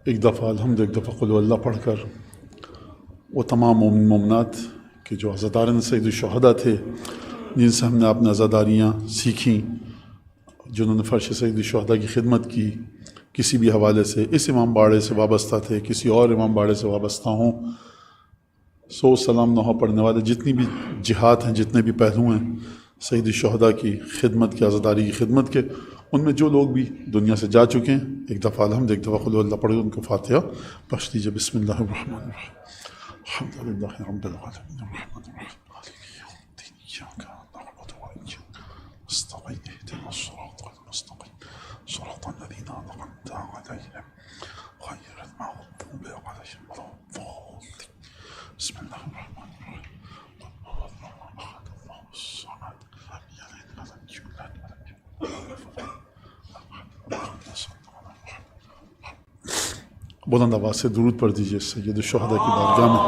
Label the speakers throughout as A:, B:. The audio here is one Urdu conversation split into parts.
A: ایک دفعہ الحمد، ایک دفعہ قل اللہ پڑھ کر وہ تمام مومن مومنات کہ جو عزاداران سید الشہداء تھے، جن سے ہم نے اپنے عزاداریاں سیکھیں، جنہوں نے فرش سید الشہداء کی خدمت کی، کسی بھی حوالے سے اس امام باڑے سے وابستہ تھے، کسی اور امام باڑے سے وابستہ ہوں، سو سلام نوحہ پڑھنے والے جتنی بھی جہات ہیں، جتنے بھی پہلو ہیں سید الشہداء کی خدمت کی، عزاداری کی خدمت کے، ان میں جو لوگ بھی دنیا سے جا چکے ہیں، ایک دفعہ الحمد، ایک دفعہ قل اللہ پڑھ ان کو فاتحہ بخش دیجیے۔ بسم اللہ الرحمن الرحیم، الحمد للہ رب العالمین الرحمن الرحیم مالک یوم الدین ایاک نعبد و ایاک نستعین اهدنا الصراط المستقیم صراط الذین انعمت علیہم غیر المغضوب علیہم ولا الضالین۔ بسم اللہ الرحمن الرحیم، قل هو الله احد الله الصمد لم یلد ولم یولد ولم یکن له بلند آواز سے درود پڑھ دیجیے سید الشہداء کی بارگاہ میں۔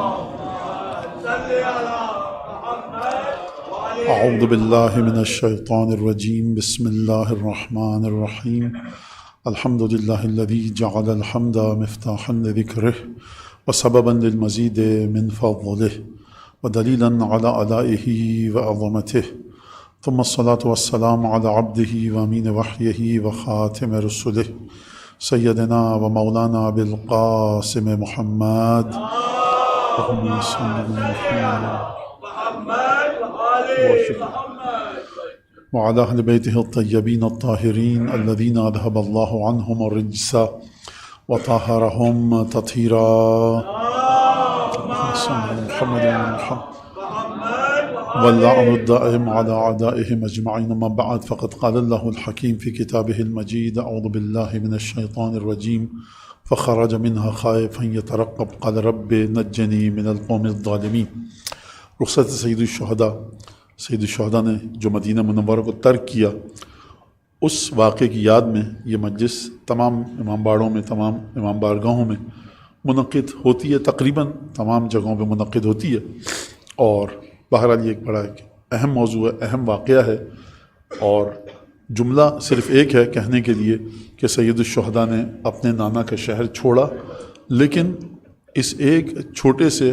A: اعوذ باللہ من الشیطان الرجیم، بسم اللہ الرحمن الرحیم، الحمد للہ الذی جعل الحمد مفتاحا لذکرہ وسببا للمزید من فضلہ ودلیلا علی آلائہ وعظمتہ، ثم الصلاة والسلام علی عبدہ وامین وحیہ وخاتم رسلہ سیدنا و مولانا بالقاسم محمد وعلى أهل بيته الطيبين الطاهرين الذين أذهب الله عنهم الرجس وطهرهم تطهيرا واللعن الدائم على أعدائهم أجمعين. أما بعد، فقد قال الله الحكيم في كتابه المجيد: أعوذ بالله من الشيطان الرجيم فخرج منها خائفا يترقب قال رب نجني من القوم الظالمين. رخصت سید الشہداء نے جو مدینہ منورہ کو ترک کیا، اس واقعے کی یاد میں یہ مجلس تمام امام باڑوں میں، تمام امام بارگاہوں میں منعقد ہوتی ہے، تقریباً تمام جگہوں پہ منعقد ہوتی ہے، اور بہرحال یہ ایک بڑا اہم موضوع ہے، اہم واقعہ ہے، اور جملہ صرف ایک ہے کہنے کے لیے کہ سید الشہداء نے اپنے نانا کا شہر چھوڑا، لیکن اس ایک چھوٹے سے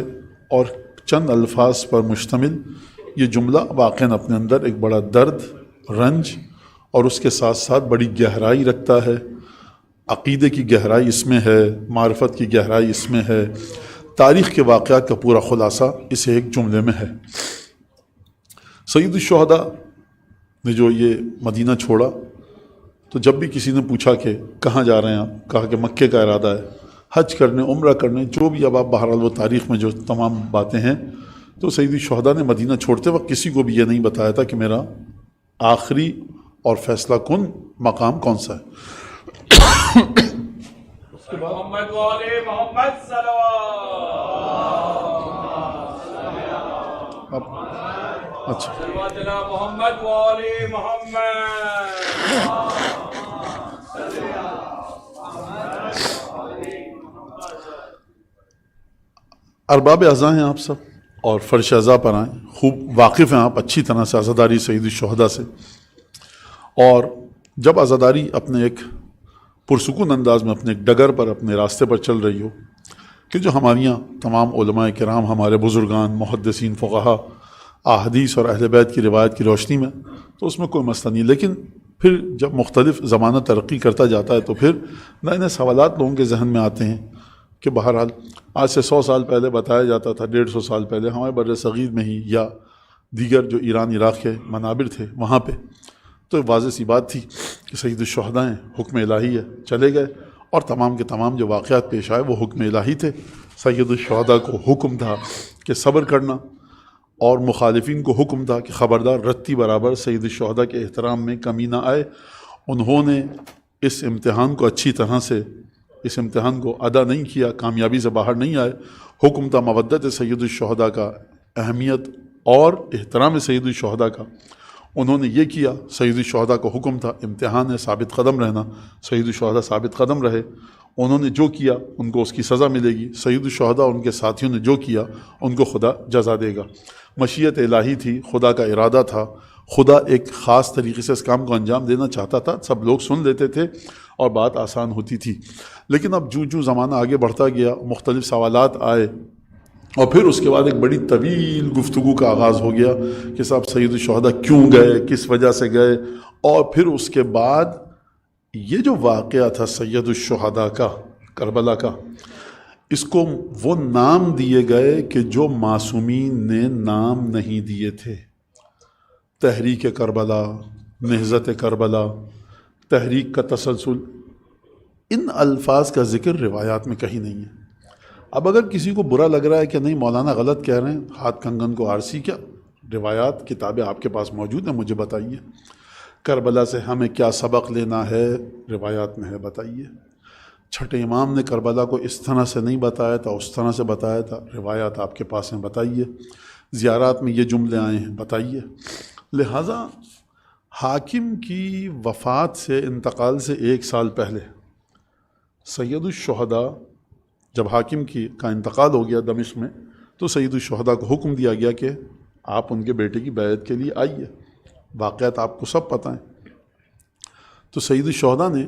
A: اور چند الفاظ پر مشتمل یہ جملہ واقعاً اپنے اندر ایک بڑا درد، رنج اور اس کے ساتھ ساتھ بڑی گہرائی رکھتا ہے۔ عقیدے کی گہرائی اس میں ہے، معرفت کی گہرائی اس میں ہے، تاریخ کے واقعات کا پورا خلاصہ اس ایک جملے میں ہے۔ سید الشہداء نے جو یہ مدینہ چھوڑا، تو جب بھی کسی نے پوچھا کہ کہاں جا رہے ہیں آپ، کہا کہ مکے کا ارادہ ہے، حج کرنے، عمرہ کرنے، جو بھی اب آپ بہرحال وہ تاریخ میں جو تمام باتیں ہیں، تو سید الشہداء نے مدینہ چھوڑتے وقت کسی کو بھی یہ نہیں بتایا تھا کہ میرا آخری اور فیصلہ کن مقام کون سا ہے۔
B: محمد والے محمد
A: اچھا
B: محمد والے محمد۔
A: ارباب اعضاء ہیں آپ سب، اور فرش اعضاء پر آئیں، خوب واقف ہیں آپ اچھی طرح سے عزاداری سید الشہداء سے، اور جب عزاداری اپنے ایک پرسکون انداز میں اپنے ایک ڈگر پر، اپنے راستے پر چل رہی ہو، کہ جو ہمارے یہاں تمام علماء کرام، ہمارے بزرگان، محدثین، فقہا، احادیث اور اہل بیت کی روایت کی روشنی میں، تو اس میں کوئی مسئلہ نہیں، لیکن پھر جب مختلف زمانہ ترقی کرتا جاتا ہے تو پھر نئے نئے سوالات لوگوں کے ذہن میں آتے ہیں کہ بہرحال آج سے 100 سال پہلے بتایا جاتا تھا، 150 سال پہلے ہمارے بر صغیر میں ہی یا دیگر جو ایران عراق کے منابر تھے وہاں پہ، تو واضح سی بات تھی کہ سید الشہداء ہیں، حکم الہی ہے، چلے گئے، اور تمام کے تمام جو واقعات پیش آئے وہ حکم الہی تھے۔ سید الشہداء کو حکم تھا کہ صبر کرنا، اور مخالفین کو حکم تھا کہ خبردار رتی برابر سید الشہداء کے احترام میں کمی نہ آئے۔ انہوں نے اس امتحان کو اچھی طرح سے، اس امتحان کو ادا نہیں کیا، کامیابی سے باہر نہیں آئے۔ حکم تھا مودت سید الشہداء کا، اہمیت اور احترام سید الشہداء کا، انہوں نے یہ کیا۔ سید الشہداء کو حکم تھا، امتحان ہے، ثابت قدم رہنا، سید الشہداء ثابت قدم رہے، انہوں نے جو کیا ان کو اس کی سزا ملے گی، سید الشہداء اور ان کے ساتھیوں نے جو کیا ان کو خدا جزا دے گا۔ مشیت الہی تھی، خدا کا ارادہ تھا، خدا ایک خاص طریقے سے اس کام کو انجام دینا چاہتا تھا، سب لوگ سن لیتے تھے، اور بات آسان ہوتی تھی. لیکن اب جو زمانہ آگے بڑھتا گیا، مختلف سوالات آئے، اور پھر اس کے بعد ایک بڑی طویل گفتگو کا آغاز ہو گیا کہ صاحب سید الشہداء کیوں گئے، کس وجہ سے گئے. اور پھر اس کے بعد یہ جو واقعہ تھا سید الشہداء کا، کربلا کا، اس کو وہ نام دیے گئے کہ جو معصومین نے نام نہیں دیے تھے. تحریک کربلا، نہضت کربلا، تحریک کا تسلسل، ان الفاظ کا ذکر روایات میں کہیں نہیں ہے. اب اگر کسی کو برا لگ رہا ہے کہ نہیں مولانا غلط کہہ رہے ہیں، ہاتھ کنگن کو آرسی، کیا روایات کتابیں آپ کے پاس موجود ہیں؟ مجھے بتائیے کربلا سے ہمیں کیا سبق لینا ہے، روایات میں ہے، بتائیے. چھٹے امام نے کربلا کو اس طرح سے نہیں بتایا تھا، اس طرح سے بتایا تھا، روایات آپ کے پاس ہیں، بتائیے. زیارات میں یہ جملے آئے ہیں، بتائیے. لہٰذا حاکم کی وفات سے، انتقال سے 1 سال پہلے سید الشہداء، جب حاکم کا انتقال ہو گیا دمشق میں، تو سید الشہداء کو حکم دیا گیا کہ آپ ان کے بیٹے کی بیعت کے لیے آئیے. واقعات آپ کو سب پتہ ہیں. تو سید الشہداء نے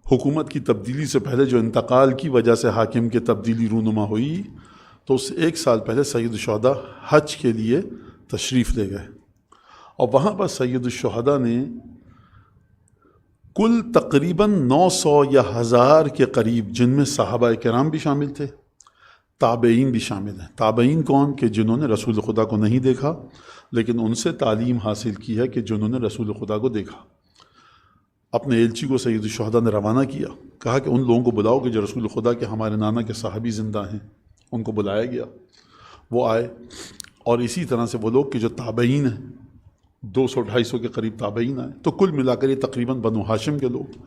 A: حکومت کی تبدیلی سے پہلے، جو انتقال کی وجہ سے حاکم کی تبدیلی رونما ہوئی، تو اس سے 1 سال پہلے سید الشہداء حج کے لیے تشریف لے گئے. اور وہاں پر سید الشہداء نے کل تقریباً 900 یا 1000 کے قریب، جن میں صحابہ کرام بھی شامل تھے، تابعین بھی شامل ہیں. تابعین کون؟ کہ جنہوں نے رسول خدا کو نہیں دیکھا لیکن ان سے تعلیم حاصل کی ہے، کہ جنہوں نے رسول خدا کو دیکھا. اپنے ایلچی کو سید الشہداء نے روانہ کیا، کہا کہ ان لوگوں کو بلاؤ کہ جو رسول خدا کے ہمارے نانا کے صحابی زندہ ہیں. ان کو بلایا گیا، وہ آئے. اور اسی طرح سے وہ لوگ کہ جو تابعین ہیں، 200-250 کے قریب تابعین آئے. تو کل ملا کر یہ تقریباً بنو ہاشم کے لوگ.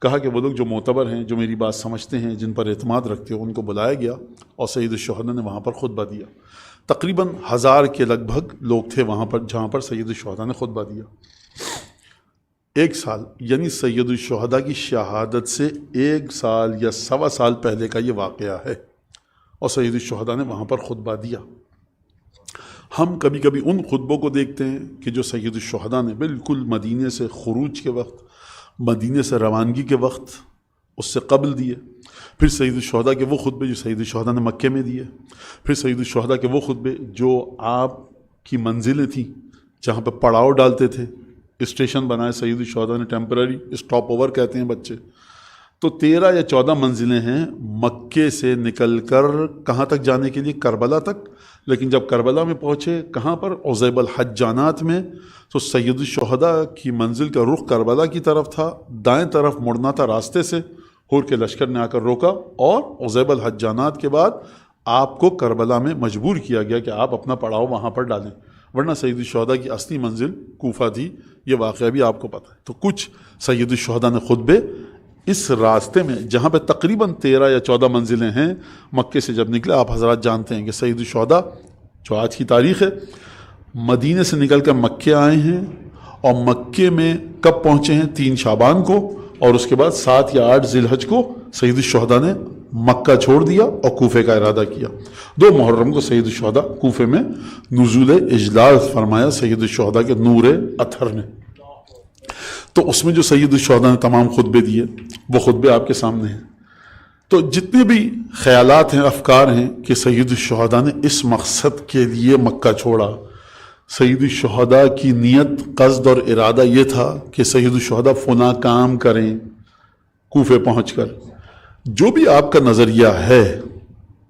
A: کہا کہ وہ لوگ جو معتبر ہیں، جو میری بات سمجھتے ہیں، جن پر اعتماد رکھتے ہو، ان کو بلایا گیا. اور سید الشہداء نے وہاں پر خطبہ دیا. تقریباً 1000 کے لگ بھگ لوگ تھے وہاں پر، جہاں پر سید الشہداء نے خطبہ دیا. 1 سال، یعنی سید الشہداء کی شہادت سے 1 سال یا 1.25 سال پہلے کا یہ واقعہ ہے. اور سید الشہداء نے وہاں پر خطبہ دیا. ہم کبھی کبھی ان خطبوں کو دیکھتے ہیں کہ جو سید الشہداء نے بالکل مدینے سے خروج کے وقت، مدینے سے روانگی کے وقت، اس سے قبل دیے. پھر سید الشہداء کے وہ خطبے جو سید الشہداء نے مکے میں دیے. پھر سید الشہداء کے وہ خطبے جو آپ کی منزلیں تھیں، جہاں پہ پڑاؤ ڈالتے تھے، اسٹیشن بنائے سید الشہداء نے، ٹیمپرری اسٹاپ اوور کہتے ہیں بچے. تو 13 یا 14 منزلیں ہیں مکے سے نکل کر کہاں تک جانے کے لیے؟ کربلا تک. لیکن جب کربلا میں پہنچے، کہاں پر؟ عزیب الحجانات میں. تو سید الشہداء کی منزل کا رخ کربلا کی طرف تھا، دائیں طرف مڑنا تھا راستے سے. ہور کے لشکر نے آ کر روکا، اور عزیب الحجانات کے بعد آپ کو کربلا میں مجبور کیا گیا کہ آپ اپنا پڑاؤ وہاں پر ڈالیں، ورنہ سید الشہداء کی اصلی منزل کوفہ تھی. یہ واقعہ بھی آپ کو پتہ ہے. تو کچھ سید الشہداء نے خطبے اس راستے میں، جہاں پہ تقریباً 13 یا 14 منزلیں ہیں، مکے سے جب نکلے، آپ حضرات جانتے ہیں کہ سید الشہداء جو آج کی تاریخ ہے، مدینے سے نکل کر مکے آئے ہیں. اور مکے میں کب پہنچے ہیں؟ 3 شعبان کو. اور اس کے بعد 7 یا 8 ذی الحج کو سید الشہداء نے مکہ چھوڑ دیا اور کوفے کا ارادہ کیا. 2 محرم کو سید الشہداء کوفے میں نزول اجلال فرمایا سید الشہداء کے نور اطہر نے. تو اس میں جو سید الشہداء نے تمام خطبے دیے، وہ خطبے آپ کے سامنے ہیں. تو جتنے بھی خیالات ہیں، افکار ہیں کہ سید الشہداء نے اس مقصد کے لیے مکہ چھوڑا، سید الشہداء کی نیت، قصد اور ارادہ یہ تھا کہ سید الشہداء فلاں کام کریں کوفے پہنچ کر، جو بھی آپ کا نظریہ ہے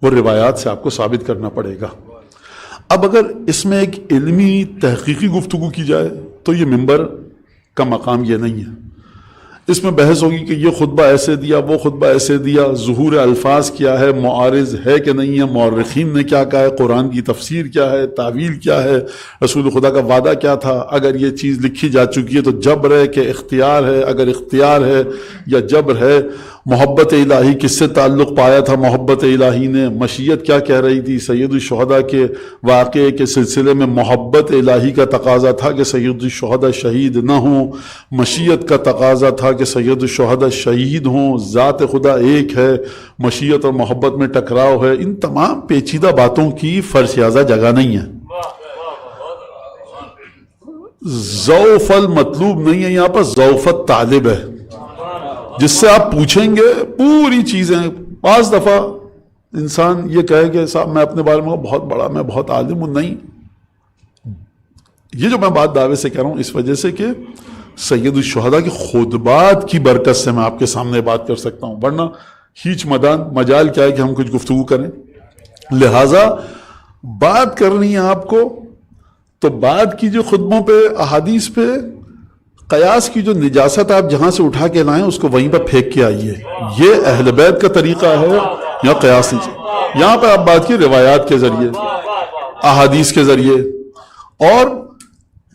A: وہ روایات سے آپ کو ثابت کرنا پڑے گا. اب اگر اس میں ایک علمی تحقیقی گفتگو کی جائے تو یہ منبر کا مقام یہ نہیں ہے. اس میں بحث ہوگی کہ یہ خطبہ ایسے دیا، وہ خطبہ ایسے دیا، ظہور الفاظ کیا ہے، معارض ہے کہ نہیں ہے، مورخین نے کیا کہا ہے، قرآن کی تفسیر کیا ہے، تعویل کیا ہے، رسول خدا کا وعدہ کیا تھا. اگر یہ چیز لکھی جا چکی ہے تو جبر ہے کہ اختیار ہے؟ اگر اختیار ہے یا جبر ہے؟ محبت الہی کس سے تعلق پایا تھا؟ محبت الہی نے مشیت کیا کہہ رہی تھی؟ سید الشہداء کے واقعے کے سلسلے میں محبت الہی کا تقاضا تھا کہ سید الشہداء شہید نہ ہوں، مشیت کا تقاضا تھا کہ سید الشہداء شہید ہوں. ذات خدا ایک ہے، مشیت اور محبت میں ٹکراؤ ہے. ان تمام پیچیدہ باتوں کی فرسیازہ جگہ نہیں ہے. ضعف المطلوب نہیں ہے، یہاں پر ضعف الطالب ہے. جس سے آپ پوچھیں گے پوری چیزیں. بعض دفعہ انسان یہ کہے کہ صاحب میں اپنے بارے میں بہت بڑا، میں بہت عالم ہوں. نہیں، یہ جو میں بات دعوے سے کہہ رہا ہوں اس وجہ سے کہ سید الشہداء کی خطبات کی برکت سے میں آپ کے سامنے بات کر سکتا ہوں، ورنہ ہیچ مجال کیا ہے کہ ہم کچھ گفتگو کریں. لہٰذا بات کرنی ہے آپ کو تو بات کیجئے خطبوں پہ، احادیث پہ. قیاس کی جو نجاست آپ جہاں سے اٹھا کے لائیں اس کو وہیں پہ پھینک کے آئیے. یہ اہل بیت کا طریقہ ہے. یہاں قیاس نہیں چاہیے. یہاں پہ آپ بات کی روایات کے ذریعے، احادیث کے ذریعے، اور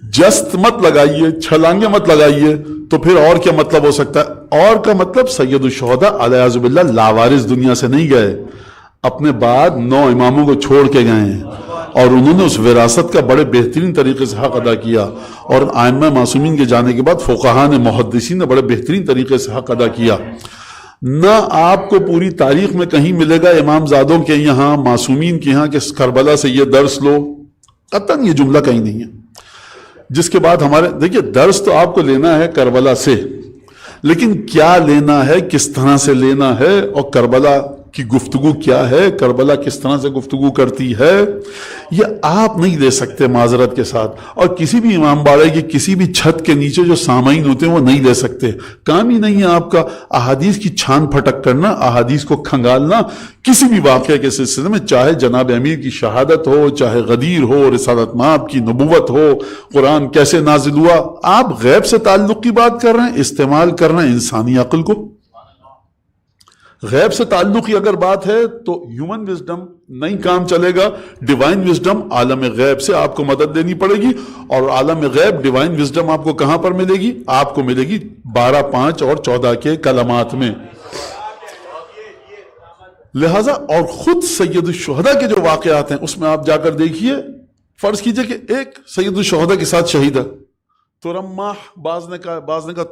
A: جست مت لگائیے، چھلانگے مت لگائیے. تو پھر اور کیا مطلب ہو سکتا ہے؟ اور کا مطلب سید الشہداء علیہ باللہ لاوارث دنیا سے نہیں گئے، اپنے بعد 9 اماموں کو چھوڑ کے گئے ہیں، اور انہوں نے اس وراثت کا بڑے بہترین طریقے سے حق ادا کیا. اور ائمہ معصومین کے جانے کے بعد فقہاء نے، محدثین نے بڑے بہترین طریقے سے حق ادا کیا. نہ آپ کو پوری تاریخ میں کہیں ملے گا امام زادوں کے یہاں، معصومین کے یہاں کہ کربلا سے یہ درس لو. قطعاً یہ جملہ کہیں نہیں ہے. جس کے بعد ہمارے دیکھیے درس تو آپ کو لینا ہے کربلا سے، لیکن کیا لینا ہے، کس طرح سے لینا ہے، اور کربلا کی گفتگو کیا ہے، کربلا کس طرح سے گفتگو کرتی ہے، یہ آپ نہیں دے سکتے معذرت کے ساتھ. اور کسی بھی امام باڑے کی کسی بھی چھت کے نیچے جو سامعین ہوتے ہیں وہ نہیں دے سکتے. کام ہی نہیں ہے آپ کا احادیث کی چھان پھٹک کرنا، احادیث کو کھنگالنا. کسی بھی واقعے کے سلسلے میں، چاہے جناب امیر کی شہادت ہو، چاہے غدیر ہو، رسالت مآب کی نبوت ہو، قرآن کیسے نازل ہوا، آپ غیب سے تعلق کی بات کر رہے ہیں، استعمال کر رہے ہیں انسانی عقل کو. غیب سے تعلق کی اگر بات ہے تو ہیومن وزڈم نہیں کام چلے گا. ڈیوائن وزڈم عالم غیب سے آپ کو مدد دینی پڑے گی، اور عالم غیب ڈیوائن وزڈم آپ کو کہاں پر ملے گی؟ آپ کو ملے گی 12, 5 اور 14 کے کلمات میں. لہذا اور خود سید الشہداء کے جو واقعات ہیں اس میں آپ جا کر دیکھیے. فرض کیجئے کہ ایک سید الشہداء کے ساتھ شہید ہے، ترماح، بعض نے کہا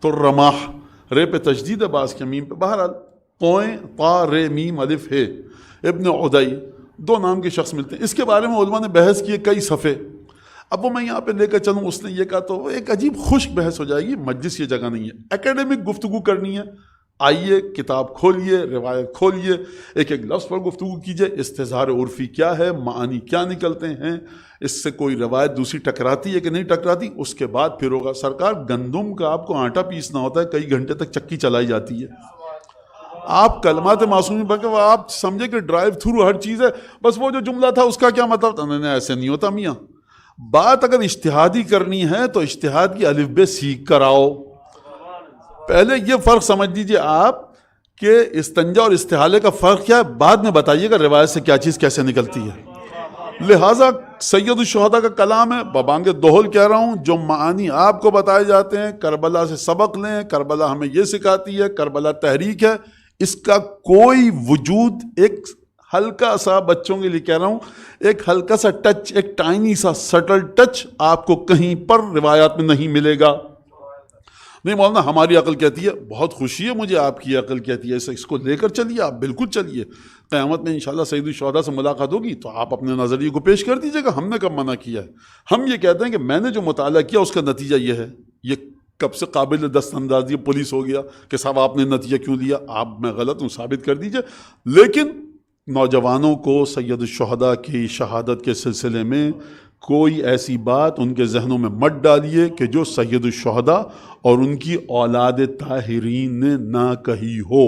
A: ترماح، رے پہ تشدید ہے، بعض کے میم پہ، بہرحال قویں طا رے میم الف ہے، ابن عدی، 2 نام کے شخص ملتے ہیں. اس کے بارے میں علماء نے بحث کی کئی صفحے. اب وہ میں یہاں پہ لے کر چلوں، اس نے یہ کہا تو ایک عجیب خشک بحث ہو جائے گی. مجلس یہ جگہ نہیں ہے، اکیڈمک گفتگو کرنی ہے. آئیے کتاب کھولیے، روایت کھولیے، ایک ایک لفظ پر گفتگو کیجئے. استظہار عرفی کیا ہے، معانی کیا نکلتے ہیں، اس سے کوئی روایت دوسری ٹکراتی ہے کہ نہیں ٹکراتی. اس کے بعد پھر ہوگا. سرکار گندم کا آپ کو آٹا پیسنا ہوتا ہے، کئی گھنٹے تک چکی چلائی جاتی ہے. آپ کلمات معصومین پڑھ کے آپ سمجھے کہ ڈرائیو تھرو ہر چیز ہے، بس وہ جو جملہ تھا اس کا کیا مطلب تھا؟ نہیں، ایسے نہیں ہوتا میاں. بات اگر اجتہادی کرنی ہے تو اجتہاد کی الف ب سیکھ کر آؤ. پہلے یہ فرق سمجھ لیجئے آپ کہ استنجا اور استحالے کا فرق کیا ہے، بعد میں بتائیے گا روایت سے کیا چیز کیسے نکلتی ہے. لہٰذا سید الشہداء کا کلام ہے، ببانگ دوہل کہہ رہا ہوں، جو معانی آپ کو بتائے جاتے ہیں، کربلا سے سبق لیں، کربلا ہمیں یہ سکھاتی ہے، کربلا تحریک ہے. اس کا کوئی وجود، ایک ہلکا سا، بچوں کے لیے کہہ رہا ہوں، ایک ہلکا سا ٹچ، ایک ٹائنی سا سٹل ٹچ آپ کو کہیں پر روایات میں نہیں ملے گا. نہیں مولانا ہماری عقل کہتی ہے، بہت خوشی ہے مجھے آپ کی عقل کہتی ہے، اس کو لے کر چلیے، آپ بالکل چلیے. قیامت میں انشاءاللہ سید الشہداء سے ملاقات ہوگی تو آپ اپنے نظریے کو پیش کر دیجئے گا. ہم نے کب منع کیا ہے؟ ہم یہ کہتے ہیں کہ میں نے جو مطالعہ کیا اس کا نتیجہ یہ ہے. یہ کب سے قابل دست اندازی پولیس ہو گیا کہ صاحب آپ نے نتیجہ کیوں لیا؟ آپ میں غلط ہوں ثابت کر دیجئے. لیکن نوجوانوں کو سید الشہداء کی شہادت کے سلسلے میں کوئی ایسی بات ان کے ذہنوں میں مت ڈالیے کہ جو سید الشہداء اور ان کی اولاد طاہرین نے نہ کہی ہو.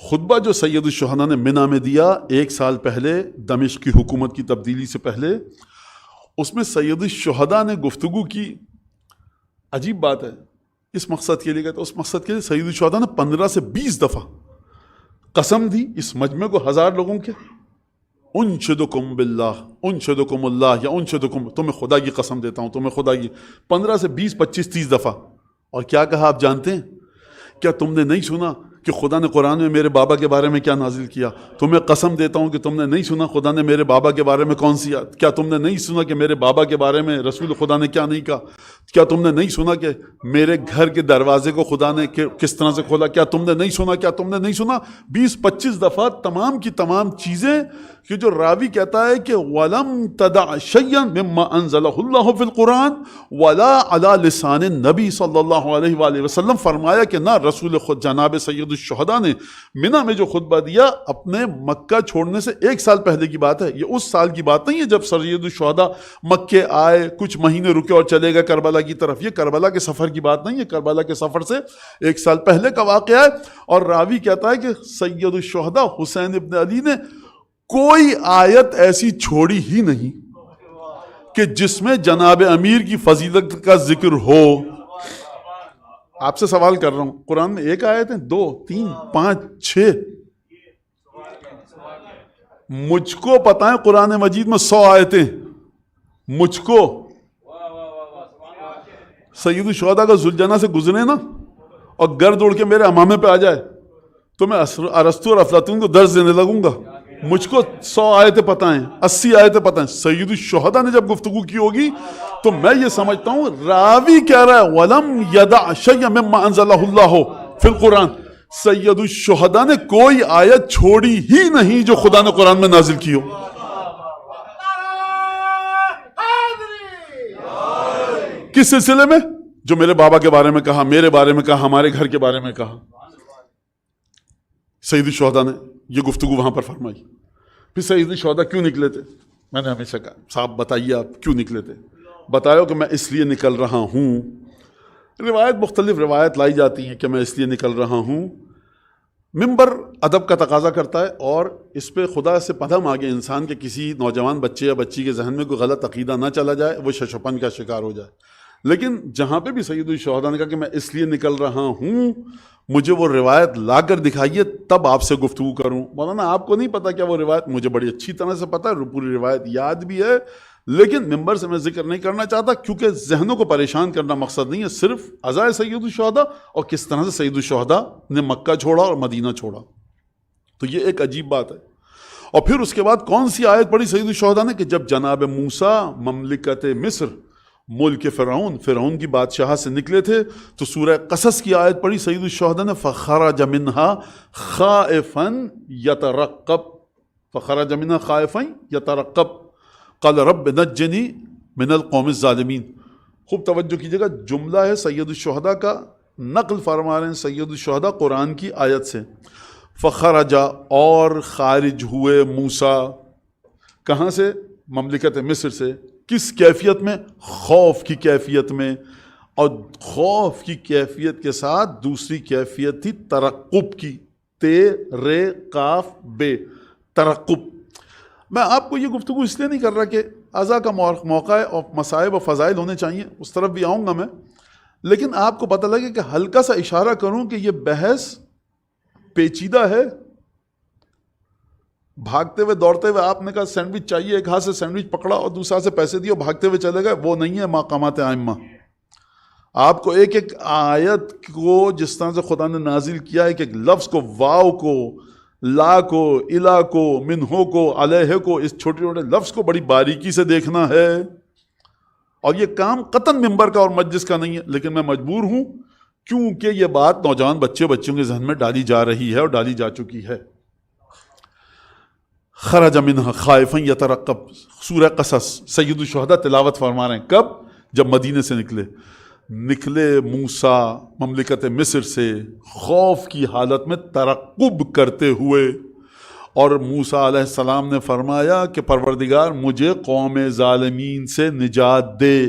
A: خطبہ جو سید الشہداء نے منی میں دیا 1 سال پہلے، دمشق کی حکومت کی تبدیلی سے پہلے، اس میں سید الشہداء نے گفتگو کی. عجیب بات ہے، اس مقصد کے لیے کہتے، اس مقصد کے لیے سید الشہداء نے 15 سے 20 دفعہ قسم دی اس مجمع کو 1000 لوگوں کے. انشدکم باللہ، انشدکم اللہ، یا انشدکم، تمہیں خدا کی قسم دیتا ہوں، تمہیں خدا کی. 15 سے 20، 25، 30 دفعہ. اور کیا کہا آپ جانتے ہیں؟ کیا تم نے نہیں سنا کہ خدا نے قرآن میں میرے بابا کے بارے میں کیا نازل کیا؟ تمہیں قسم دیتا ہوں کہ تم نے نہیں سنا خدا نے میرے بابا کے بارے میں کون سی آیت؟ کیا تم نے نہیں سنا کہ میرے بابا کے بارے میں رسول خدا نے کیا نہیں کہا؟ کیا تم نے نہیں سنا کہ میرے گھر کے دروازے کو خدا نے کس طرح سے کھولا؟ کیا تم نے نہیں سنا؟ کیا تم نے نہیں سنا؟ 20-25 دفعہ تمام کی تمام چیزیں کہ جو راوی کہتا ہے کہ وَلَمْ تَدَعْ شَيْئًا مِمَّا أَنزَلَهُ اللَّهُ فِي الْقُرْآنِ وَلَا عَلَى لِسَانِ النَّبِي صلی اللہ علیہ وآلہ وسلم، فرمایا کہ نہ رسول خود جناب سید الشہداء نے منہ میں جو خطبہ دیا اپنے مکہ چھوڑنے سے 1 سال پہلے کی بات ہے، یہ اس سال کی بات نہیں ہے جب سید الشہداء مکے آئے، کچھ مہینے رکے اور چلے گئے کربلا کی طرف۔ یہ کربلا کے سفر کی بات نہیں ہے، کربلا کے سفر سے 1 سال پہلے کا واقعہ ہے۔ اور راوی کہتا ہے کہ سید الشہداء حسین ابن علی نے کوئی آیت ایسی چھوڑی ہی نہیں کہ جس میں جناب امیر کی فضیلت کا ذکر ہو۔ آپ سے سوال کر رہا ہوں، قرآن میں 1 آیت ہے، 2، 3، 5، 6؟ مجھ کو پتہ ہے قرآن مجید میں 100 آیتیں، مجھ کو سید الشہداء کا ذوالجناح سے گزرے نا اور گرد اڑ کے میرے امامے پہ آ جائے تو میں ارسطو اور افلاطون کو درس دینے لگوں گا۔ مجھ کو 100 آیتیں پتہ ہیں، 80 آیتیں پتہ ہیں۔ سید الشہداء نے جب گفتگو کی ہوگی تو میں یہ سمجھتا ہوں راوی کہہ رہا ہے وَلَمْ يَدَعْ شَيْئًا مِمَّا أَنزَلَهُ اللَّهُ فِي الْقُرْآنِ، سید الشہداء نے کوئی آیت چھوڑی ہی نہیں جو خدا نے قرآن میں نازل کی ہو۔ کس سلسلے میں؟ جو میرے بابا کے بارے میں کہا، میرے بارے میں کہا، ہمارے گھر کے بارے میں کہا۔ سید الشہداء نے یہ گفتگو وہاں پر فرمائی۔ پھر سید الشہداء کیوں نکلے تھے؟ میں نے ہمیشہ کہا صاحب بتائیے آپ کیوں نکلے تھے؟ بتایا کہ میں اس لیے نکل رہا ہوں۔ مختلف روایت لائی جاتی ہیں کہ میں اس لیے نکل رہا ہوں۔ منبر ادب کا تقاضا کرتا ہے اور اس پہ خدا سے پدھم آگے انسان کے کسی نوجوان بچے یا بچی کے ذہن میں کوئی غلط عقیدہ نہ چلا جائے، وہ ششپن کا شکار ہو جائے۔ لیکن جہاں پہ بھی سید الشہداء نے کہا کہ میں اس لیے نکل رہا ہوں، مجھے وہ روایت لا کر دکھائیے تب آپ سے گفتگو کروں۔ مولانا آپ کو نہیں پتا کیا وہ روایت؟ مجھے بڑی اچھی طرح سے پتا ہے، پوری روایت یاد بھی ہے، لیکن ممبر سے میں ذکر نہیں کرنا چاہتا کیونکہ ذہنوں کو پریشان کرنا مقصد نہیں ہے، صرف عزائے سید الشہداء اور کس طرح سے سید الشہداء نے مکہ چھوڑا اور مدینہ چھوڑا۔ تو یہ ایک عجیب بات ہے۔ اور پھر اس کے بعد کون سی آیت پڑھی سید الشہداء نے کہ جب جناب موسیٰ مملکت مصر، ملک فرعون کی بادشاہ سے نکلے تھے تو سورہ قصص کی آیت پڑھی سید الشہداء نے فخرج منہا خائفا یترقب قال رب نجنی من القوم الظالمین۔ خوب توجہ کیجیے گا، جملہ ہے سید الشہداء کا، نقل فرما رہے ہیں سید الشہداء قرآن کی آیت سے۔ فخرجا، اور خارج ہوئے موسیٰ، کہاں سے؟ مملکت مصر سے۔ کس کیفیت میں؟ خوف کی کیفیت میں۔ اور خوف کی کیفیت کے ساتھ دوسری کیفیت تھی ترقب کی، تے رے قاف بے، ترقب۔ میں آپ کو یہ گفتگو اس لیے نہیں کر رہا کہ عزا کا موقع ہے اور مصائب و فضائل ہونے چاہیے، اس طرف بھی آؤں گا میں، لیکن آپ کو پتہ لگے کہ ہلکا سا اشارہ کروں کہ یہ بحث پیچیدہ ہے۔ بھاگتے ہوئے دوڑتے ہوئے آپ نے کہا سینڈوچ چاہیے، ایک ہاتھ سے سینڈوچ پکڑا اور دوسرا ہاتھ سے پیسے دیے اور بھاگتے ہوئے چلے گئے، وہ نہیں ہے مقامات ائمہ۔ آپ کو ایک ایک آیت کو جس طرح سے خدا نے نازل کیا ہے، ایک ایک لفظ کو، واو کو، لا کو، الا کو، منہو کو، علیہ کو، اس چھوٹے چھوٹے لفظ کو بڑی باریکی سے دیکھنا ہے۔ اور یہ کام قطعاً ممبر کا اور مجلس کا نہیں ہے، لیکن میں مجبور ہوں کیونکہ یہ بات نوجوان بچوں کے ذہن میں ڈالی جا رہی ہے اور ڈالی جا چکی ہے۔ خرج منہا خائفا یترقب، سورہ قصص، سید الشہداء تلاوت فرما رہے ہیں۔ کب؟ جب مدینے سے نکلے موسیٰ مملکت مصر سے خوف کی حالت میں ترقب کرتے ہوئے، اور موسیٰ علیہ السلام نے فرمایا کہ پروردگار مجھے قوم ظالمین سے نجات دے۔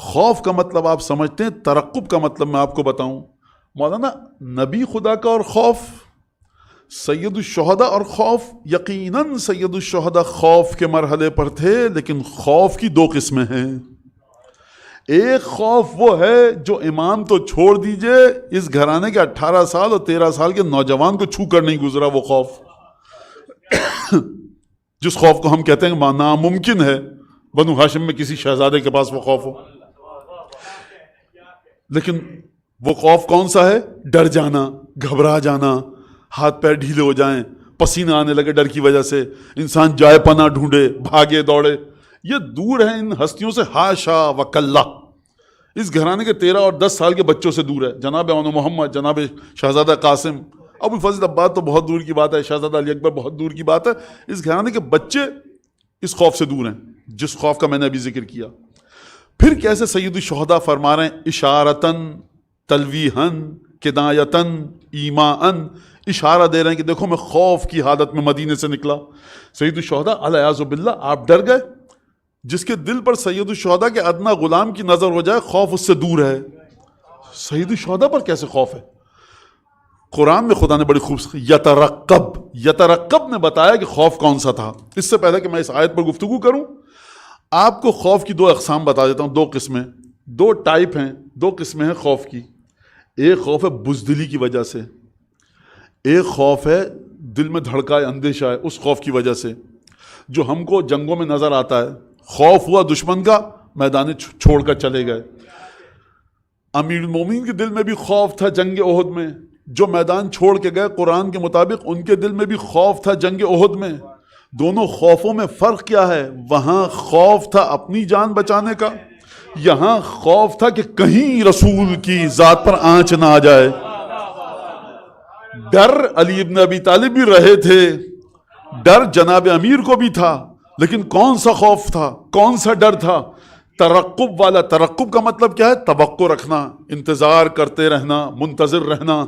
A: خوف کا مطلب آپ سمجھتے ہیں، ترقب کا مطلب میں آپ کو بتاؤں۔ مولانا نبی خدا کا اور خوف، سید الشہداء اور خوف، یقیناً سید الشہداء خوف کے مرحلے پر تھے، لیکن خوف کی 2 قسمیں ہیں۔ ایک خوف وہ ہے جو امام تو چھوڑ دیجئے، اس گھرانے کے 18 سال اور 13 سال کے نوجوان کو چھو کر نہیں گزرا وہ خوف، جس خوف کو ہم کہتے ہیں ناممکن ہے بنو ہاشم میں کسی شہزادے کے پاس وہ خوف ہو۔ لیکن وہ خوف کون سا ہے؟ ڈر جانا، گھبرا جانا، ہاتھ پیر ڈھیلے ہو جائیں، پسینہ آنے لگے ڈر کی وجہ سے، انسان جائے پناہ ڈھونڈے، بھاگے دوڑے، یہ دور ہے ان ہستیوں سے، ہاشا وکلا۔ اس گھرانے کے 13 اور 10 سال کے بچوں سے دور ہے، جناب اون محمد، جناب شہزادہ قاسم، ابو الفضل عباس تو بہت دور کی بات ہے، شہزادہ علی اکبر بہت دور کی بات ہے، اس گھرانے کے بچے اس خوف سے دور ہیں جس خوف کا میں نے ابھی ذکر کیا۔ پھر کیسے سید الشہداء فرما رہے ہیں اشارتن تلویحن کنایتن ایماءن، اشارہ دے رہے ہیں کہ دیکھو میں خوف کی حالت میں مدینے سے نکلا۔ سید الشہداء الیاذ باللہ آپ ڈر گئے؟ جس کے دل پر سید الشہداء کے ادنا غلام کی نظر ہو جائے خوف اس سے دور ہے، سید الشہداء پر کیسے خوف ہے؟ قرآن میں خدا نے بڑی خوبصورت یترقب نے بتایا کہ خوف کون سا تھا۔ اس سے پہلے کہ میں اس آیت پر گفتگو کروں، آپ کو خوف کی 2 اقسام بتا دیتا ہوں، 2 قسمیں، 2 ٹائپ ہیں، 2 قسمیں ہیں خوف کی۔ ایک خوف ہے بزدلی کی وجہ سے، ایک خوف ہے دل میں دھڑکائے اندیشہ ہے اس خوف کی وجہ سے، جو ہم کو جنگوں میں نظر آتا ہے۔ خوف ہوا دشمن کا، میدان چھوڑ کر چلے گئے۔ امیر المومنین کے دل میں بھی خوف تھا جنگ احد میں، جو میدان چھوڑ کے گئے قرآن کے مطابق ان کے دل میں بھی خوف تھا جنگ احد میں۔ دونوں خوفوں میں فرق کیا ہے؟ وہاں خوف تھا اپنی جان بچانے کا، یہاں خوف تھا کہ کہیں رسول کی ذات پر آنچ نہ آ جائے۔ ڈر علی ابن ابی طالب بھی رہے تھے، ڈر جناب امیر کو بھی تھا، لیکن کون سا خوف تھا، کون سا ڈر تھا؟ ترقب والا۔ ترقب کا مطلب کیا ہے؟ توقع رکھنا، انتظار کرتے رہنا، منتظر رہنا،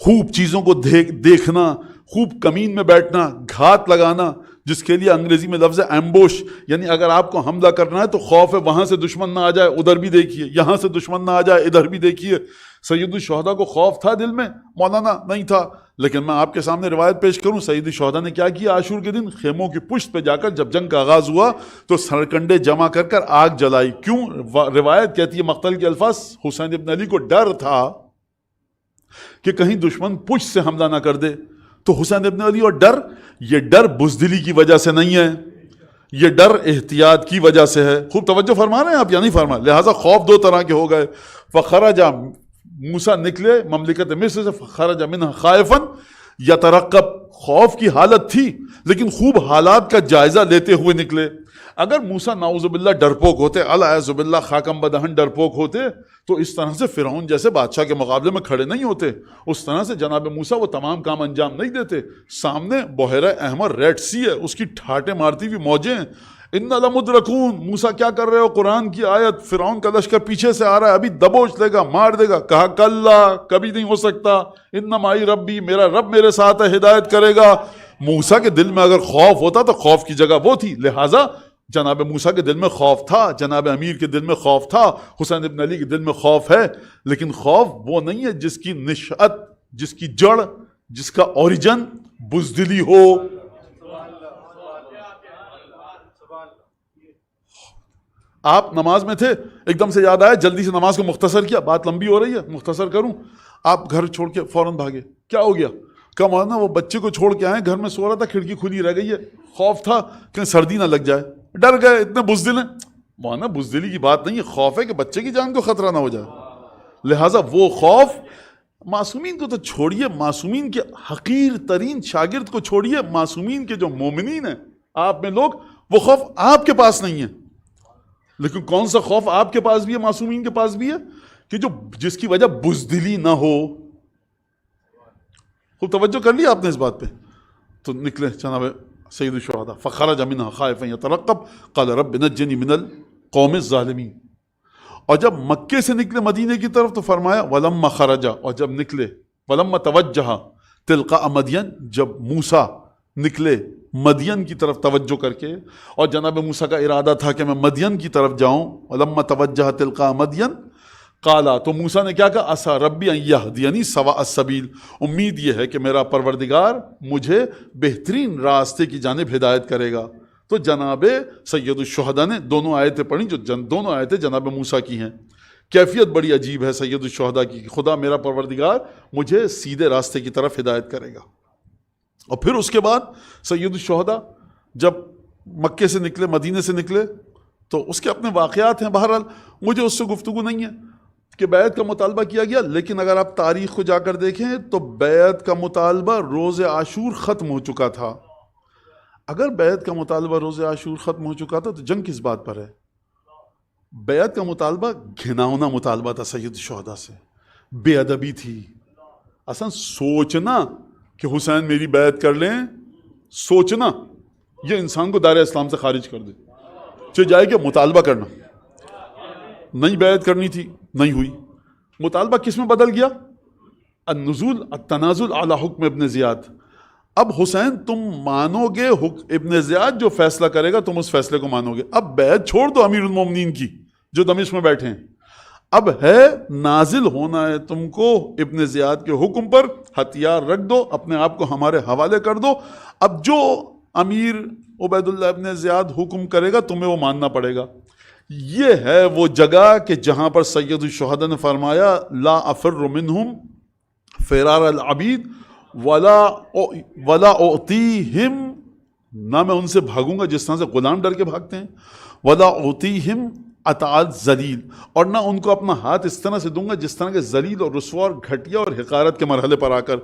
A: خوب چیزوں کو دیکھنا، خوب کمین میں بیٹھنا، گھات لگانا، جس کے لیے انگریزی میں لفظ ہے ایمبوش، یعنی اگر آپ کو حملہ کرنا ہے تو خوف ہے وہاں سے دشمن نہ آ جائے ادھر بھی دیکھیے، یہاں سے دشمن نہ آ جائے ادھر بھی دیکھیے۔ سید الشہداء کو خوف تھا دل میں؟ مولانا نہیں تھا، لیکن میں آپ کے سامنے روایت پیش کروں، سید الشہداء نے کیا کیا عاشور کے دن؟ خیموں کی پشت پہ جا کر جب جنگ کا آغاز ہوا تو سرکنڈے جمع کر کر آگ جلائی۔ کیوں؟ روایت کہتی ہے مقتل کے الفاظ، حسین ابن علی کو ڈر تھا کہ کہیں دشمن پشت سے حملہ نہ کر دے، تو حسین ابن علی اور ڈر، یہ ڈر بزدلی کی وجہ سے نہیں ہے، یہ ڈر احتیاط کی وجہ سے ہے۔ خوب توجہ فرما رہے ہیں آپ یا نہیں فرما؟ لہٰذا خوف 2 طرح کے ہو گئے۔ فخرج موسیٰ نکلے مملکت مصر سے، فخرج منہا خائفا یترقب، خوف کی حالت تھی لیکن خوب حالات کا جائزہ لیتے ہوئے نکلے۔ اگر موسیٰ نعوذ باللہ ڈرپوک ہوتے، الیاذ باللہ خاکم بدہن ڈرپوک ہوتے، تو اس طرح سے فرعون جیسے بادشاہ کے مقابلے میں کھڑے نہیں ہوتے، اس طرح سے جناب موسیٰ وہ تمام کام انجام نہیں دیتے۔ سامنے بحیرہ احمر ریڈ سی ہے، اس کی ٹھاٹیں مارتی ہوئی موجیں ہیں، اِنَّا لَمُدْرَكُونَ، موسیٰ کیا کر رہے ہو؟ قرآن کی آیت، فرعون کا لشکر پیچھے سے آ رہا ہے، ابھی دبوچ لے گا، مار دے گا۔ کہا کلا، کبھی نہیں ہو سکتا، اِنَّ مَعِی ربی، میرا رب میرے ساتھ ہے، ہدایت کرے گا۔ موسیٰ کے دل میں اگر خوف ہوتا تو خوف کی جگہ وہ تھی، لہٰذا جناب موسیٰ کے دل میں خوف تھا، جناب امیر کے دل میں خوف تھا، حسین ابن علی کے دل میں خوف ہے، لیکن خوف وہ نہیں ہے جس کی نشأت، جس کی جڑ، جس کا اوریجن بزدلی ہو۔ آپ نماز میں تھے، ایک دم سے یاد آیا، جلدی سے نماز کو مختصر کیا، بات لمبی ہو رہی ہے مختصر کروں، آپ گھر چھوڑ کے فوراً بھاگے، کیا ہو گیا؟ کہا مولانا وہ بچے کو چھوڑ کے آئے، گھر میں سو رہا تھا، کھڑکی کھلی رہ گئی ہے، خوف تھا کہ سردی نہ لگ جائے، ڈر گئے، اتنے بزدل ہیں۔ مولانا بزدلی کی بات نہیں ہے، خوف ہے کہ بچے کی جان کو خطرہ نہ ہو جائے، لہٰذا وہ خوف معصومین کو تو چھوڑیے، معصومین کے حقیر ترین شاگرد کو چھوڑیے، معصومین کے جو مومنین ہیں آپ میں لوگ، وہ خوف آپ کے پاس نہیں ہے، لیکن کون سا خوف آپ کے پاس بھی ہے، معصومین کے پاس بھی ہے، کہ جس کی وجہ بزدلی نہ ہو۔ خوب توجہ کر لی آپ نے اس بات پہ؟ تو نکلے جناب سید الشہداء، فخرج منہا خائفا یترقب قال رب نجنی من القوم الظالمین۔ اور جب مکے سے نکلے مدینے کی طرف تو فرمایا ولما خرج، اور جب نکلے ولما توجہ تلقاء مدین، جب موسیٰ نکلے مدین کی طرف توجہ کر کے، اور جناب موسیٰ کا ارادہ تھا کہ میں مدین کی طرف جاؤں، ولما توجہ تلقاء مدین قالا، تو موسیٰ نے کیا کہا؟ عسیٰ ربی ان یہدینی سواء السبیل، امید یہ ہے کہ میرا پروردگار مجھے بہترین راستے کی جانب ہدایت کرے گا۔ تو جناب سید الشہداء نے دونوں آیتیں پڑھیں، جو دونوں آیتیں جناب موسیٰ کی ہیں۔ کیفیت بڑی عجیب ہے سید الشہداء کی، خدا میرا پروردگار مجھے سیدھے راستے کی طرف ہدایت کرے گا۔ اور پھر اس کے بعد سید الشہداء جب مکے سے نکلے، مدینے سے نکلے، تو اس کے اپنے واقعات ہیں، بہرحال مجھے اس سے گفتگو نہیں ہے۔ کہ بیعت کا مطالبہ کیا گیا، لیکن اگر آپ تاریخ کو جا کر دیکھیں تو بیعت کا مطالبہ روز عاشور ختم ہو چکا تھا۔ اگر بیعت کا مطالبہ روز عاشور ختم ہو چکا تھا تو جنگ کس بات پر ہے؟ بیعت کا مطالبہ گھناؤنا مطالبہ تھا سید الشہداء سے، بے ادبی تھی۔ اصلا سوچنا کہ حسین میری بیعت کر لیں، سوچنا یہ انسان کو دائرہ اسلام سے خارج کر دے۔ چل جائے کہ مطالبہ کرنا، نہیں بیعت کرنی تھی، نہیں ہوئی۔ مطالبہ کس میں بدل گیا؟ النزول التنازل علی حکم ابن زیاد۔ اب حسین تم مانو گے ابن زیاد جو فیصلہ کرے گا تم اس فیصلے کو مانو گے۔ اب بیعت چھوڑ دو امیر المومنین کی جو دمشق میں بیٹھے ہیں، اب ہے نازل ہونا ہے تم کو ابن زیاد کے حکم پر، ہتھیار رکھ دو، اپنے آپ کو ہمارے حوالے کر دو۔ اب جو امیر عبید اللہ ابن زیاد حکم کرے گا تمہیں وہ ماننا پڑے گا۔ یہ ہے وہ جگہ کہ جہاں پر سید الشہداء نے فرمایا لا افر منہم فرار العبید ولا اعطیہم، نہ میں ان سے بھاگوں گا جس طرح سے غلام ڈر کے بھاگتے ہیں، ولا اعطیہم اطاعت ذلیل، اور نہ ان کو اپنا ہاتھ اس طرح سے دوں گا جس طرح کے ذلیل اور رسوا اور گھٹیا اور حقارت کے مرحلے پر آ کر۔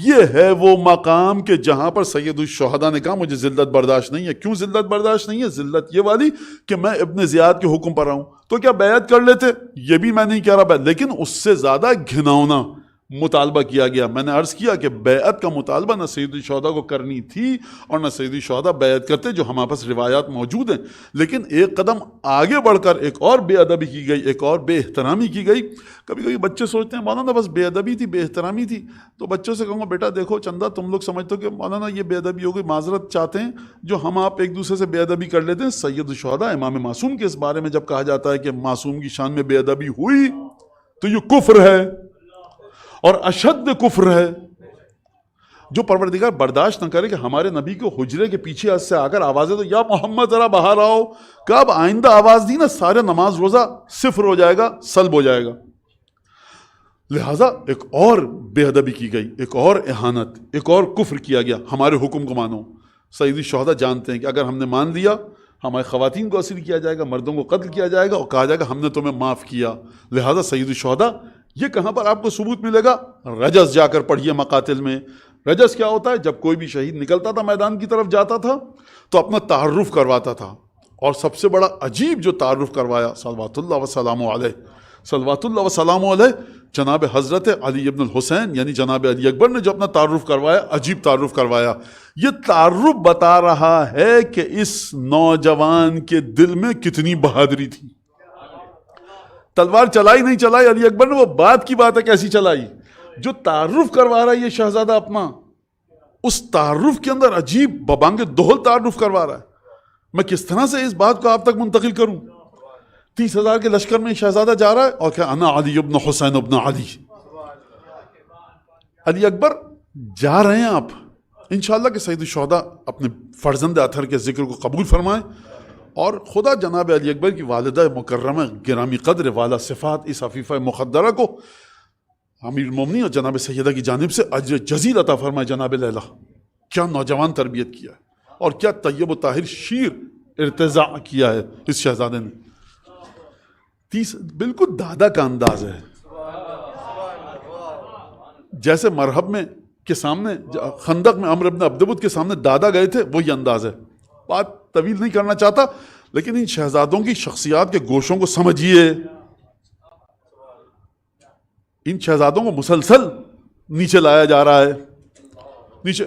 A: یہ ہے وہ مقام کہ جہاں پر سید الشہداء نے کہا مجھے ذلت برداشت نہیں ہے۔ کیوں ذلت برداشت نہیں ہے؟ ذلت یہ والی کہ میں ابن زیاد کے حکم پر آؤں، تو کیا بیعت کر لیتے؟ یہ بھی میں نہیں کہہ رہا، لیکن اس سے زیادہ گھناؤنا مطالبہ کیا گیا۔ میں نے عرض کیا کہ بیعت کا مطالبہ نہ سید الشہداء کو کرنی تھی اور نہ سید الشہداء بیعت کرتے، جو ہمارے پاس روایات موجود ہیں، لیکن ایک قدم آگے بڑھ کر ایک اور بے ادبی کی گئی، ایک اور بے احترامی کی گئی۔ کبھی کبھی بچے سوچتے ہیں مولانا بس بے ادبی تھی، بے احترامی تھی، تو بچوں سے کہوں گا بیٹا دیکھو چندہ تم لوگ سمجھتے ہو کہ مولانا یہ بے ادبی ہو گئی، معذرت چاہتے ہیں جو ہم آپ ایک دوسرے سے بے ادبی کر لیتے ہیں۔ سید الشہداء امام معصوم کے اس بارے میں جب کہا جاتا ہے کہ معصوم کی شان میں بے ادبی ہوئی تو یہ کفر ہے اور اشد کفر ہے۔ جو پروردگار برداشت نہ کرے کہ ہمارے نبی کو حجرے کے پیچھے سے آ کر آوازیں تو یا محمد ذرا باہر آؤ، کب آئندہ آواز دی نا سارے نماز روزہ صفر ہو جائے گا، سلب ہو جائے گا۔ لہٰذا ایک اور بے ادبی کی گئی، ایک اور اہانت، ایک اور کفر کیا گیا۔ ہمارے حکم کو مانو۔ سید الشہداء جانتے ہیں کہ اگر ہم نے مان لیا ہمارے خواتین کو اسیر کیا جائے گا، مردوں کو قتل کیا جائے گا اور کہا جائے گا ہم نے تمہیں معاف کیا۔ لہٰذا سید الشہداء یہ کہاں پر آپ کو ثبوت ملے گا؟ رجز جا کر پڑھیے مقاتل میں۔ رجز کیا ہوتا ہے؟ جب کوئی بھی شہید نکلتا تھا میدان کی طرف جاتا تھا تو اپنا تعارف کرواتا تھا، اور سب سے بڑا عجیب جو تعارف کروایا صلوات اللہ وسلام علیہ، صلوات اللہ وسلام علیہ، جناب حضرت علی ابن الحسین یعنی جناب علی اکبر نے جو اپنا تعارف کروایا، عجیب تعارف کروایا۔ یہ تعارف بتا رہا ہے کہ اس نوجوان کے دل میں کتنی بہادری تھی۔ تلوار چلائی نہیں چلائی علی اکبر نے، وہ بات کی بات ہے کیسی چلائی۔ جو تعارف کروا رہا ہے یہ شہزادہ اپنا، اس تعارف کے اندر عجیب ببانگ دہل تعارف کروا رہا ہے۔ میں کس طرح سے اس بات کو آپ تک منتقل کروں؟ 30,000 کے لشکر میں شہزادہ جا رہا ہے اور کہ انا علی ابن حسین ابن علی۔ علی اکبر جا رہے ہیں آپ، انشاءاللہ کہ سید الشہداء اپنے فرزند اطہر کے ذکر کو قبول فرمائیں، اور خدا جناب علی اکبر کی والدہ مکرمہ گرامی قدر والا صفات اس عفیفہ مخدرہ کو امیر المومنین اور جناب سیدہ کی جانب سے اجر جزیل عطا فرمائے۔ جناب لیلا کیا نوجوان تربیت کیا ہے اور کیا طیب و طاہر شیر ارتضاع کیا ہے اس شہزادے نے۔ بالکل دادا کا انداز ہے، جیسے مرحب میں کے سامنے خندق میں عمرو بن عبدبد کے سامنے دادا گئے تھے، وہی انداز ہے۔ بات طویل نہیں کرنا چاہتا، لیکن ان شہزادوں کی شخصیات کے گوشوں کو سمجھیے۔ ان شہزادوں کو مسلسل نیچے لایا جا رہا ہے، نیچے۔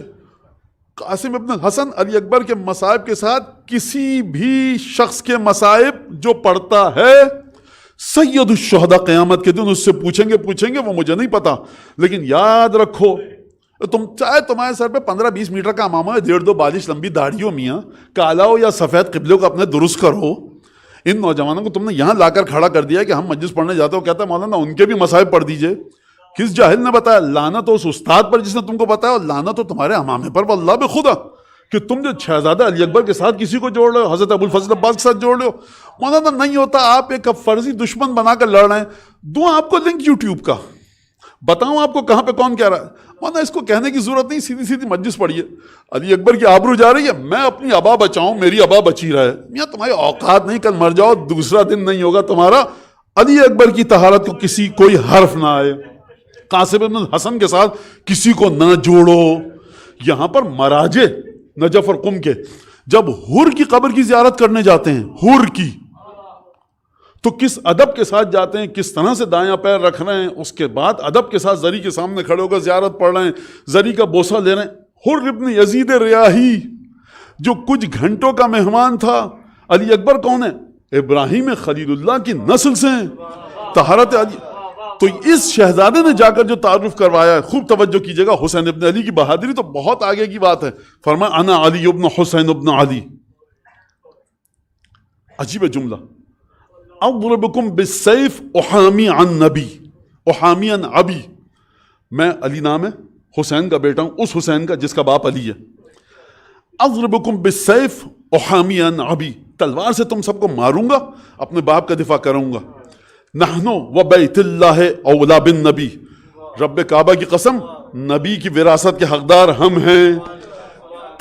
A: قاسم ابن الحسن علی اکبر کے مصائب کے ساتھ کسی بھی شخص کے مصائب جو پڑھتا ہے سید الشہداء قیامت کے دن اس سے پوچھیں گے وہ مجھے نہیں پتا، لیکن یاد رکھو تم چاہے تمہارے سر پہ 15-20 میٹر کا امامہ ہے، 1.5-2 بالش لمبی داڑھی ہو، میاں کالا ہو یا سفید، قبلے کو اپنے درست کرو۔ ان نوجوانوں کو تم نے یہاں لا کر کھڑا کر دیا کہ ہم مجلس پڑھنے جاتے ہو، کہتا ہے مولانا ان کے بھی مصائب پڑھ دیجئے۔ کس جاہل نے بتایا؟ لعنت اس استاد پر جس نے تم کو بتایا، اور لعنت تمہارے امامے پر واللہ بخدا کہ تم جو شہزادہ علی اکبر کے ساتھ کسی کو جوڑ رہے ہو، حضرت ابو الفضل عباس کے ساتھ جوڑ رہے ہو۔ مولانا نہیں ہوتا، آپ ایک فرضی دشمن بنا کر لڑ رہے ہیں۔ دوں آپ کو لنک یوٹیوب کا، بتاؤں آپ کو کہاں پہ کون کہہ رہا ہے۔ مولانا اس کو کہنے کی ضرورت نہیں، سیدھی سیدھی مجلس پڑھیے۔ علی اکبر کی آبرو جا رہی ہے، میں اپنی ابا بچاؤں، میری ابا بچی رہے۔ میاں تمہاری اوقات نہیں، کل مر جاؤ دوسرا دن نہیں ہوگا تمہارا، علی اکبر کی طہارت کو کوئی حرف نہ آئے، قاسم بن الحسن کے ساتھ کسی کو نہ جوڑو۔ یہاں پر مراجع نجف اور قم کے جب حر کی قبر کی زیارت کرنے جاتے ہیں، حر کی، تو کس ادب کے ساتھ جاتے ہیں، کس طرح سے دایاں پیر رکھ رہے ہیں، اس کے بعد ادب کے ساتھ زری کے سامنے کھڑے ہو کر زیارت پڑھ رہے ہیں، زری کا بوسہ لے رہے ہیں۔ حر ابن یزید ریاحی جو کچھ گھنٹوں کا مہمان تھا، علی اکبر کون ہے؟ ابراہیم خلیل اللہ کی نسل سے ہیں، طہارت علی۔ تو اس شہزادے نے جا کر جو تعارف کروایا ہے، خوب توجہ کیجئے گا، حسین ابن علی کی بہادری تو بہت آگے کی بات ہے۔ فرمایا انا علی ابن حسین ابن علی، عجیب ہے جملہ، اضربکم بالسیف احامی عن نبی، احامی عن ابی، میں، علی نام ہے، حسین کا بیٹا ہوں، اس حسین کا جس کا باپ علی ہے۔ اضربکم بالسیف احامی عن ابی، تلوار سے تم سب کو ماروں گا، اپنے باپ کا دفاع کروں گا۔ نحنو و بیت اللہ اولا بالنبی، رب کعبہ کی قسم، نبی کی وراثت کے حقدار ہم ہیں۔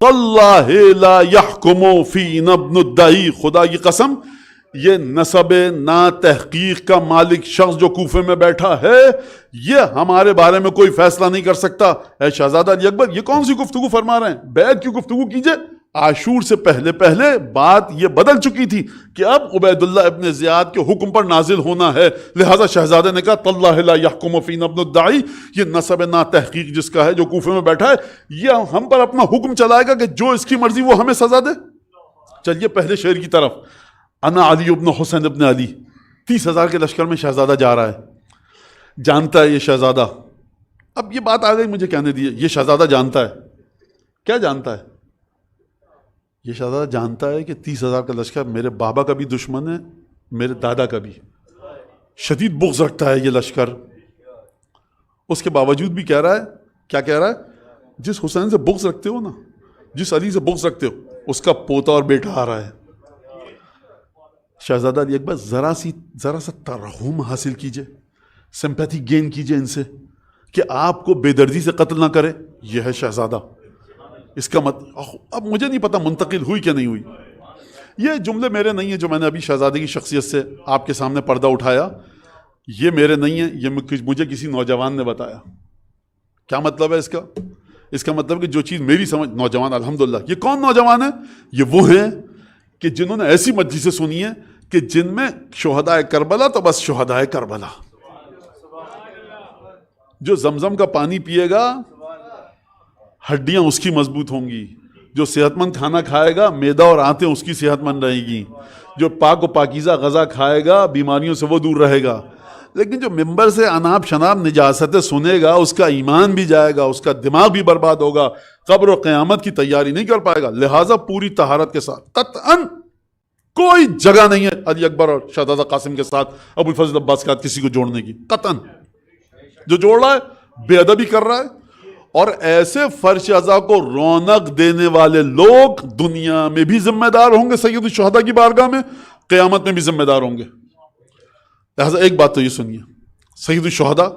A: واللہ لا یحکم فینا ابن الدعی، خدا کی قسم یہ نسب نا تحقیق کا مالک شخص جو کوفے میں بیٹھا ہے، یہ ہمارے بارے میں کوئی فیصلہ نہیں کر سکتا۔ اے شہزادہ علی اکبر، یہ کون سی گفتگو فرما رہے ہیں؟ بیعت کی گفتگو کیجئے۔ عاشور سے پہلے بات یہ بدل چکی تھی کہ اب عبید اللہ ابن زیاد کے حکم پر نازل ہونا ہے، لہٰذا شہزادے نے کہا تاللہ لا یحکم فینا ابن الدعی، یہ نسب نا تحقیق جس کا ہے، جو کوفے میں بیٹھا ہے، یہ ہم پر اپنا حکم چلائے گا کہ جو اس کی مرضی وہ ہمیں سزا دے۔ چلیے پہلے شعر کی طرف، انا علی ابن حسین ابن علی، 30,000 کے لشکر میں شہزادہ جا رہا ہے، جانتا ہے یہ شہزادہ، اب یہ بات آ گئی مجھے کہنے دیے، یہ شہزادہ جانتا ہے، کیا جانتا ہے؟ یہ شہزادہ جانتا ہے کہ 30,000 کا لشکر میرے بابا کا بھی دشمن ہے، میرے دادا کا بھی، شدید بغض رکھتا ہے یہ لشکر۔ اس کے باوجود بھی کہہ رہا ہے، کیا کہہ رہا ہے؟ جس حسین سے بغض رکھتے ہو نا، جس علی سے بغض رکھتے ہو، اس کا پوتا اور بیٹا آ رہا ہے۔ شہزادہ علی اکبر ذرا سا ترحم حاصل کیجئے، سمپیتھی گین کیجئے ان سے کہ آپ کو بے دردی سے قتل نہ کرے، یہ ہے شہزادہ۔ اس کا اب مجھے نہیں پتا منتقل ہوئی کہ نہیں ہوئی، یہ جملے میرے نہیں ہیں جو میں نے ابھی شہزادے کی شخصیت سے آپ کے سامنے پردہ اٹھایا، یہ میرے نہیں ہیں، یہ مجھے کسی نوجوان نے بتایا۔ کیا مطلب ہے اس کا؟ اس کا مطلب کہ جو چیز میری سمجھ، نوجوان الحمدللہ، یہ کون نوجوان ہے؟ یہ وہ ہیں کہ جنہوں نے ایسی مجلسیں سنی ہیں کہ جن میں شہدائے کربلا تو بس شہدائے کربلا، جو زمزم کا پانی پیے گا ہڈیاں اس کی مضبوط ہوں گی، جو صحت مند کھانا کھائے گا معدہ اور آنتیں اس کی صحت مند رہے گی، جو پاک و پاکیزہ غذا کھائے گا بیماریوں سے وہ دور رہے گا۔ لیکن جو ممبر سے اناب شناب نجاستیں سنے گا، اس کا ایمان بھی جائے گا، اس کا دماغ بھی برباد ہوگا، قبر و قیامت کی تیاری نہیں کر پائے گا۔ لہٰذا پوری طہارت کے ساتھ قطعاً کوئی جگہ نہیں ہے علی اکبر اور شہزادہ قاسم کے ساتھ ابو الفضل عباس کے ساتھ کسی کو جوڑنے کی، قطعاً۔ جو جوڑ رہا ہے بے ادبی کر رہا ہے، اور ایسے فرش ازا کو رونق دینے والے لوگ دنیا میں بھی ذمہ دار ہوں گے سید الشہداء کی بارگاہ میں، قیامت میں بھی ذمہ دار ہوں گے۔ لہٰذا ایک بات تو یہ سنیے، سید الشہداء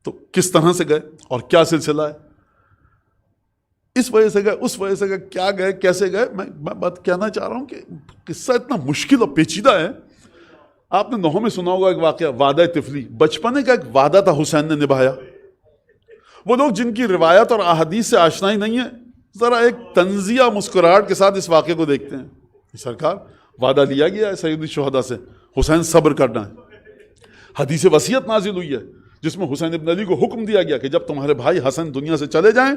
A: تو کس طرح سے گئے اور کیا سلسلہ ہے، اس وجہ سے گئے، اس وجہ سے گئے، کیا گئے، کیسے گئے، میں بات کہنا چاہ رہا ہوں کہ قصہ اتنا مشکل اور پیچیدہ ہے۔ آپ نے نوحوں میں سنا ہوگا ایک واقعہ، وعدہ طفلی، بچپنے کا ایک وعدہ تھا حسین نے نبھایا۔ وہ لوگ جن کی روایت اور احادیث سے آشنائی نہیں ہے، ذرا ایک طنزیہ مسکراہٹ کے ساتھ اس واقعے کو دیکھتے ہیں۔ سرکار وعدہ لیا گیا ہے سید الشہداء سے، حسین صبر کرنا ہے۔ حدیث وصیت نازل ہوئی ہے جس میں حسین ابن علی کو حکم دیا گیا کہ جب تمہارے بھائی حسن دنیا سے چلے جائیں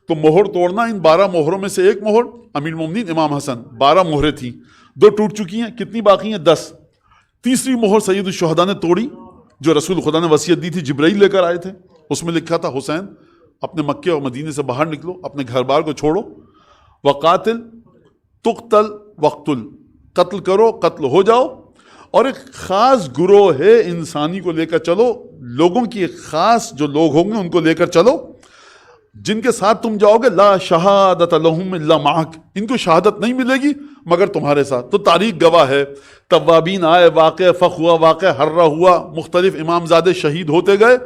A: تو مہر توڑنا، ان 12 مہروں میں سے ایک مہر امیر المومنین امام حسن، 12 مہریں تھیں، 2 ٹوٹ چکی ہیں، کتنی باقی ہیں؟ 10۔ تیسری مہر سید الشہداء نے توڑی جو رسول خدا نے وصیت دی تھی، جبرائیل لے کر آئے تھے، اس میں لکھا تھا حسین اپنے مکے اور مدینے سے باہر نکلو، اپنے گھر بار کو چھوڑو، وقاتل تقتل وقتل، قتل کرو قتل ہو جاؤ، اور ایک خاص گروہ ہے انسانی کو لے کر چلو، لوگوں کی ایک خاص جو لوگ ہوں گے ان کو لے کر چلو، جن کے ساتھ تم جاؤ گے لا شہادت لہم الا معک، ان کو شہادت نہیں ملے گی مگر تمہارے ساتھ۔ تو تاریخ گواہ ہے، توابین آئے، واقع فخ ہوا، واقع حرہ ہوا، مختلف امامزادے شہید ہوتے گئے،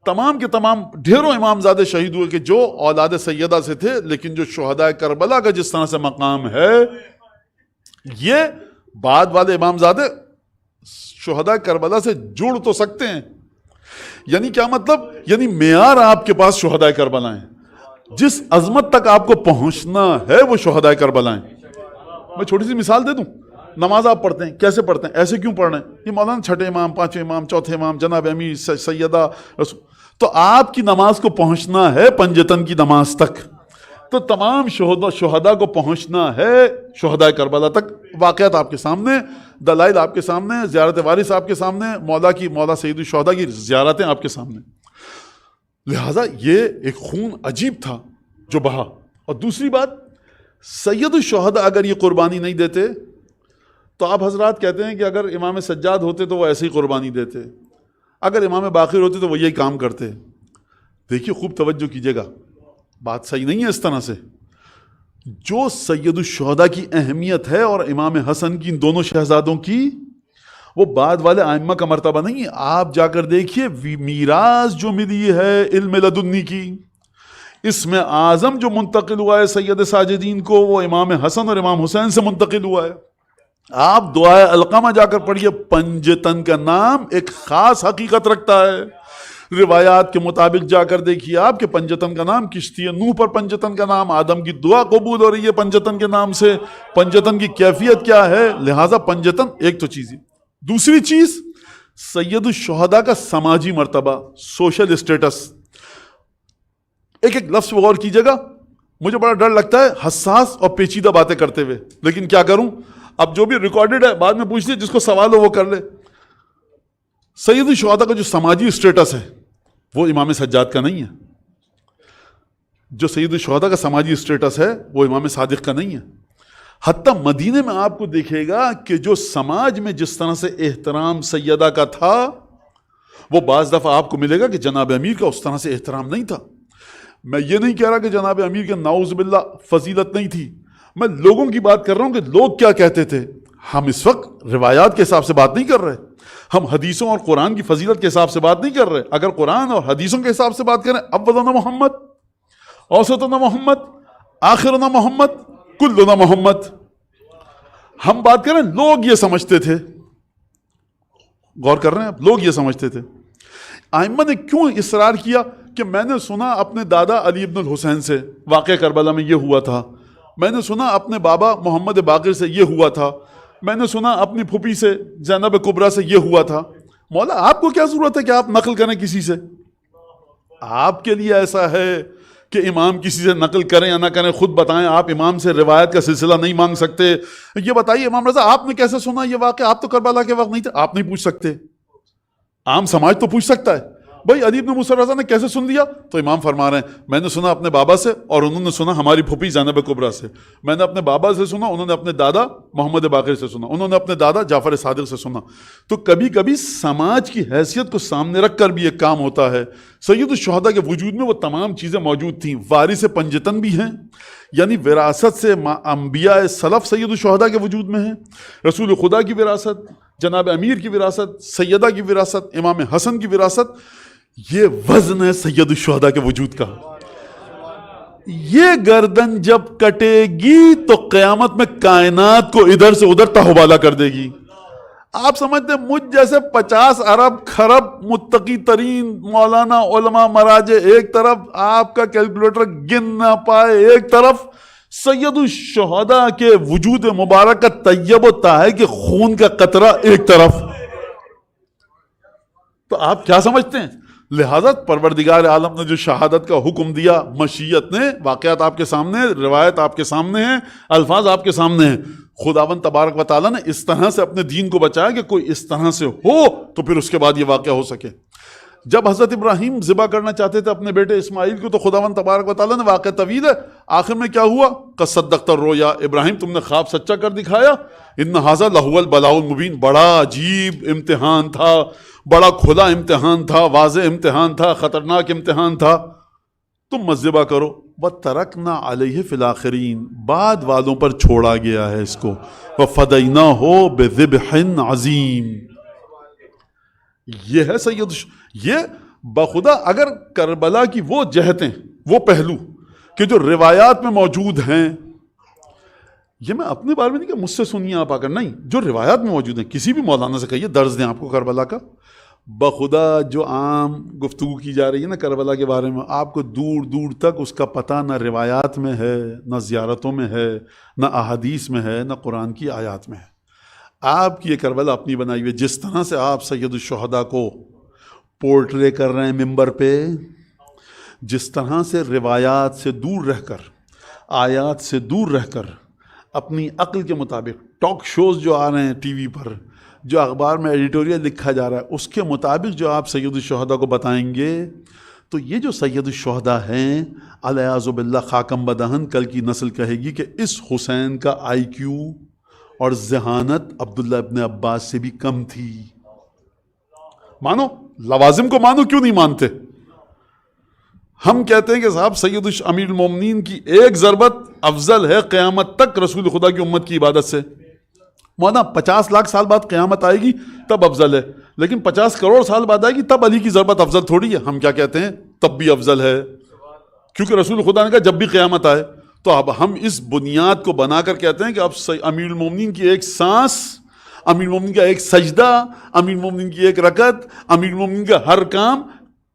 A: تمام کے تمام ڈھیروں امامزادے شہید ہوئے کہ جو اولاد سیدہ سے تھے، لیکن جو شہداء کربلا کا جس طرح سے مقام ہے، یہ بعد والے امامزادے شہداء کربلا سے جڑ تو سکتے ہیں. یعنی کیا مطلب؟ یعنی معیار آپ کے پاس شہداء کربلا ہیں، جس عظمت تک آپ کو پہنچنا ہے وہ شہداء کربلا ہیں. میں چھوٹی سی مثال دے دوں. نماز آپ پڑھتے ہیں، کیسے پڑھتے ہیں؟ ایسے کیوں پڑھ رہے ہیں؟ یہ مولانا چھٹے امام، پانچویں امام، چوتھے امام، جناب امیر، سیدہ رسول. تو آپ کی نماز کو پہنچنا ہے پنجتن کی نماز تک، تو تمام شہداء کو پہنچنا ہے شہداء کربلا تک. واقعات آپ کے سامنے، دلائل آپ کے سامنے، زیارت وارث آپ کے سامنے، مولا سید الشہداء کی زیارتیں آپ کے سامنے. لہٰذا یہ ایک خون عجیب تھا جو بہا. اور دوسری بات، سید الشہداء اگر یہ قربانی نہیں دیتے تو آپ حضرات کہتے ہیں کہ اگر امام سجاد ہوتے تو وہ ایسے ہی قربانی دیتے، اگر امام باقر ہوتے تو وہ یہی کام کرتے. دیکھیے خوب توجہ کیجیے گا، بات صحیح نہیں ہے اس طرح سے. جو سید الشہداء کی اہمیت ہے اور امام حسن کی، ان دونوں شہزادوں کی، وہ بعد والے ائمہ کا مرتبہ نہیں ہے. آپ جا کر دیکھیے میراث جو ملی ہے علم لدنی کی، اس میں اعظم جو منتقل ہوا ہے سید ساجدین کو، وہ امام حسن اور امام حسین سے منتقل ہوا ہے. آپ دعائے علقمہ جا کر پڑھیے، پنجتن کا نام ایک خاص حقیقت رکھتا ہے. روایات کے مطابق جا کر دیکھیے آپ کہ پنجتن کا نام کشتی نوح پر، پنجتن کا نام آدم کی دعا قبول ہو رہی ہے پنجتن کے نام سے. پنجتن کی کیفیت کیا ہے؟ لہٰذا پنجتن ایک تو چیز ہے. دوسری چیز، سید الشہداء کا سماجی مرتبہ، سوشل اسٹیٹس. ایک ایک لفظ پہ غور کیجیے گا. مجھے بڑا ڈر لگتا ہے حساس اور پیچیدہ باتیں کرتے ہوئے، لیکن کیا کروں، اب جو بھی ریکارڈڈ ہے بعد میں پوچھ لیں، جس کو سوال ہو وہ کر لے. سید الشہداء کا جو سماجی اسٹیٹس ہے وہ امام سجاد کا نہیں ہے. جو سید الشہداء کا سماجی اسٹیٹس ہے وہ امام صادق کا نہیں ہے. حتیٰ مدینے میں آپ کو دیکھے گا کہ جو سماج میں جس طرح سے احترام سیدہ کا تھا، وہ بعض دفعہ آپ کو ملے گا کہ جناب امیر کا اس طرح سے احترام نہیں تھا. میں یہ نہیں کہہ رہا کہ جناب امیر کے نعوذ باللہ فضیلت نہیں تھی، میں لوگوں کی بات کر رہا ہوں کہ لوگ کیا کہتے تھے. ہم اس وقت روایات کے حساب سے بات نہیں کر رہے، ہم حدیثوں اور قرآن کی فضیلت کے حساب سے بات نہیں کر رہے. اگر قرآن اور حدیثوں کے حساب سے بات کریں، اولنا محمد، اوسطنا محمد، آخرنا محمد، کلنا محمد. ہم بات کریں، لوگ یہ سمجھتے تھے. غور کر رہے ہیں آپ؟ لوگ یہ سمجھتے تھے. ائمہ نے کیوں اصرار کیا کہ میں نے سنا اپنے دادا علی ابن الحسین سے واقعہ کربلا میں یہ ہوا تھا، میں نے سنا اپنے بابا محمد باقر سے یہ ہوا تھا، میں نے سنا اپنی پھوپھی سے زینب کبریٰ سے یہ ہوا تھا. مولا آپ کو کیا ضرورت ہے کہ آپ نقل کریں کسی سے؟ آپ کے لیے ایسا ہے کہ امام کسی سے نقل کریں یا نہ کریں خود بتائیں. آپ امام سے روایت کا سلسلہ نہیں مانگ سکتے. یہ بتائیے امام رضا آپ نے کیسے سنا یہ واقعہ؟ آپ تو کربلا کے وقت نہیں تھے، آپ نہیں پوچھ سکتے. عام سماج تو پوچھ سکتا ہے، بھائی علی بن موسیٰ رضا نے کیسے سن لیا؟ تو امام فرما رہے ہیں میں نے سنا اپنے بابا سے، اور انہوں نے سنا ہماری پھوپھی زینب کبریٰ سے. میں نے اپنے بابا سے سنا، انہوں نے اپنے دادا محمد باقر سے سنا، انہوں نے اپنے دادا جعفر صادق سے سنا. تو کبھی کبھی سماج کی حیثیت کو سامنے رکھ کر بھی ایک کام ہوتا ہے. سید الشہداء کے وجود میں وہ تمام چیزیں موجود تھیں. وارث پنجتن بھی ہیں، یعنی وراثت سے انبیاء سلف سید الشہداء کے وجود میں ہیں. رسول خدا کی وراثت، جناب امیر کی وراثت، سیدہ کی وراثت، امام حسن کی وراثت. یہ وزن ہے سید الشہداء کے وجود کا. یہ گردن جب کٹے گی تو قیامت میں کائنات کو ادھر سے ادھر تہوبالا کر دے گی. آپ سمجھتے ہیں مجھ جیسے 50 ارب خرب متقی ترین مولانا علماء مراجع ایک طرف، آپ کا کیلکولیٹر گن نہ پائے ایک طرف، سید الشہداء کے وجود مبارک کا طیب و طاہر کے خون کا قطرہ ایک طرف. تو آپ کیا سمجھتے ہیں؟ لہذا پروردگار عالم نے جو شہادت کا حکم دیا، مشیت نے، واقعات آپ کے سامنے، روایت آپ کے سامنے ہیں، الفاظ آپ کے سامنے ہیں. خداوند تبارک و تعالیٰ نے اس طرح سے اپنے دین کو بچایا کہ کوئی اس طرح سے ہو تو پھر اس کے بعد یہ واقعہ ہو سکے. جب حضرت ابراہیم ذبح کرنا چاہتے تھے اپنے بیٹے اسماعیل کو تو خداوند تبارک و تعالیٰ نے، واقعہ طویل ہے، آخر میں کیا ہوا؟ قد صدقت الرؤیا، ابراہیم تم نے خواب سچا کر دکھایا. ان ھذا لہو البلاء المبین، بڑا عجیب امتحان تھا، بڑا کھلا امتحان تھا، واضح امتحان تھا، خطرناک امتحان تھا. تم ذبح کرو. وَتَرَكْنَا عَلَيْهِ فِي الْآخِرِينَ، بعد والوں پر چھوڑا گیا ہے اس کو. وَفَدَيْنَاهُ بِذِبْحٍ عَظِيمٍ. یہ ہے سید. یہ بخدا اگر کربلا کی وہ جہتیں، وہ پہلو کہ جو روایات میں موجود ہیں، یہ میں اپنے بارے میں نہیں کہ مجھ سے سنیے آپ آ کر، نہیں، جو روایات میں موجود ہیں، کسی بھی مولانا سے کہیے درس دیں آپ کو کربلا کا. بخدا جو عام گفتگو کی جا رہی ہے نا کربلا کے بارے میں، آپ کو دور دور تک اس کا پتہ نہ روایات میں ہے، نہ زیارتوں میں ہے، نہ احادیث میں ہے، نہ قرآن کی آیات میں ہے. آپ کی یہ کربلا اپنی بنائی ہوئی. جس طرح سے آپ سید الشہداء کو پورٹرے کر رہے ہیں ممبر پہ، جس طرح سے روایات سے دور رہ کر، آیات سے دور رہ کر، اپنی عقل کے مطابق ٹاک شوز جو آ رہے ہیں ٹی وی پر، جو اخبار میں ایڈیٹوریل لکھا جا رہا ہے، اس کے مطابق جو آپ سید الشہداء کو بتائیں گے، تو یہ جو سید الشہداء ہیں الیاذ باللہ خاکم بدہن، کل کی نسل کہے گی کہ اس حسین کا آئی کیو اور ذہانت عبداللہ ابن عباس سے بھی کم تھی. مانو لوازم کو، مانو کیوں نہیں مانتے؟ ہم کہتے ہیں کہ صاحب سید امیر المومنین کی ایک ضربت افضل ہے قیامت تک رسول خدا کی امت کی عبادت سے. مولانا 50 لاکھ سال بعد قیامت آئے گی تب افضل ہے، لیکن 50 کروڑ سال بعد آئے گی تب علی کی ضربت افضل تھوڑی ہے. ہم کیا کہتے ہیں؟ تب بھی افضل ہے، کیونکہ رسول خدا نے کہا جب بھی قیامت آئے. تو اب ہم اس بنیاد کو بنا کر کہتے ہیں کہ اب امیر المومنین کی ایک سانس، امیر المومنین کا ایک سجدہ، امیر المومنین کی ایک رکعت، امیر المومنین کا ہر کام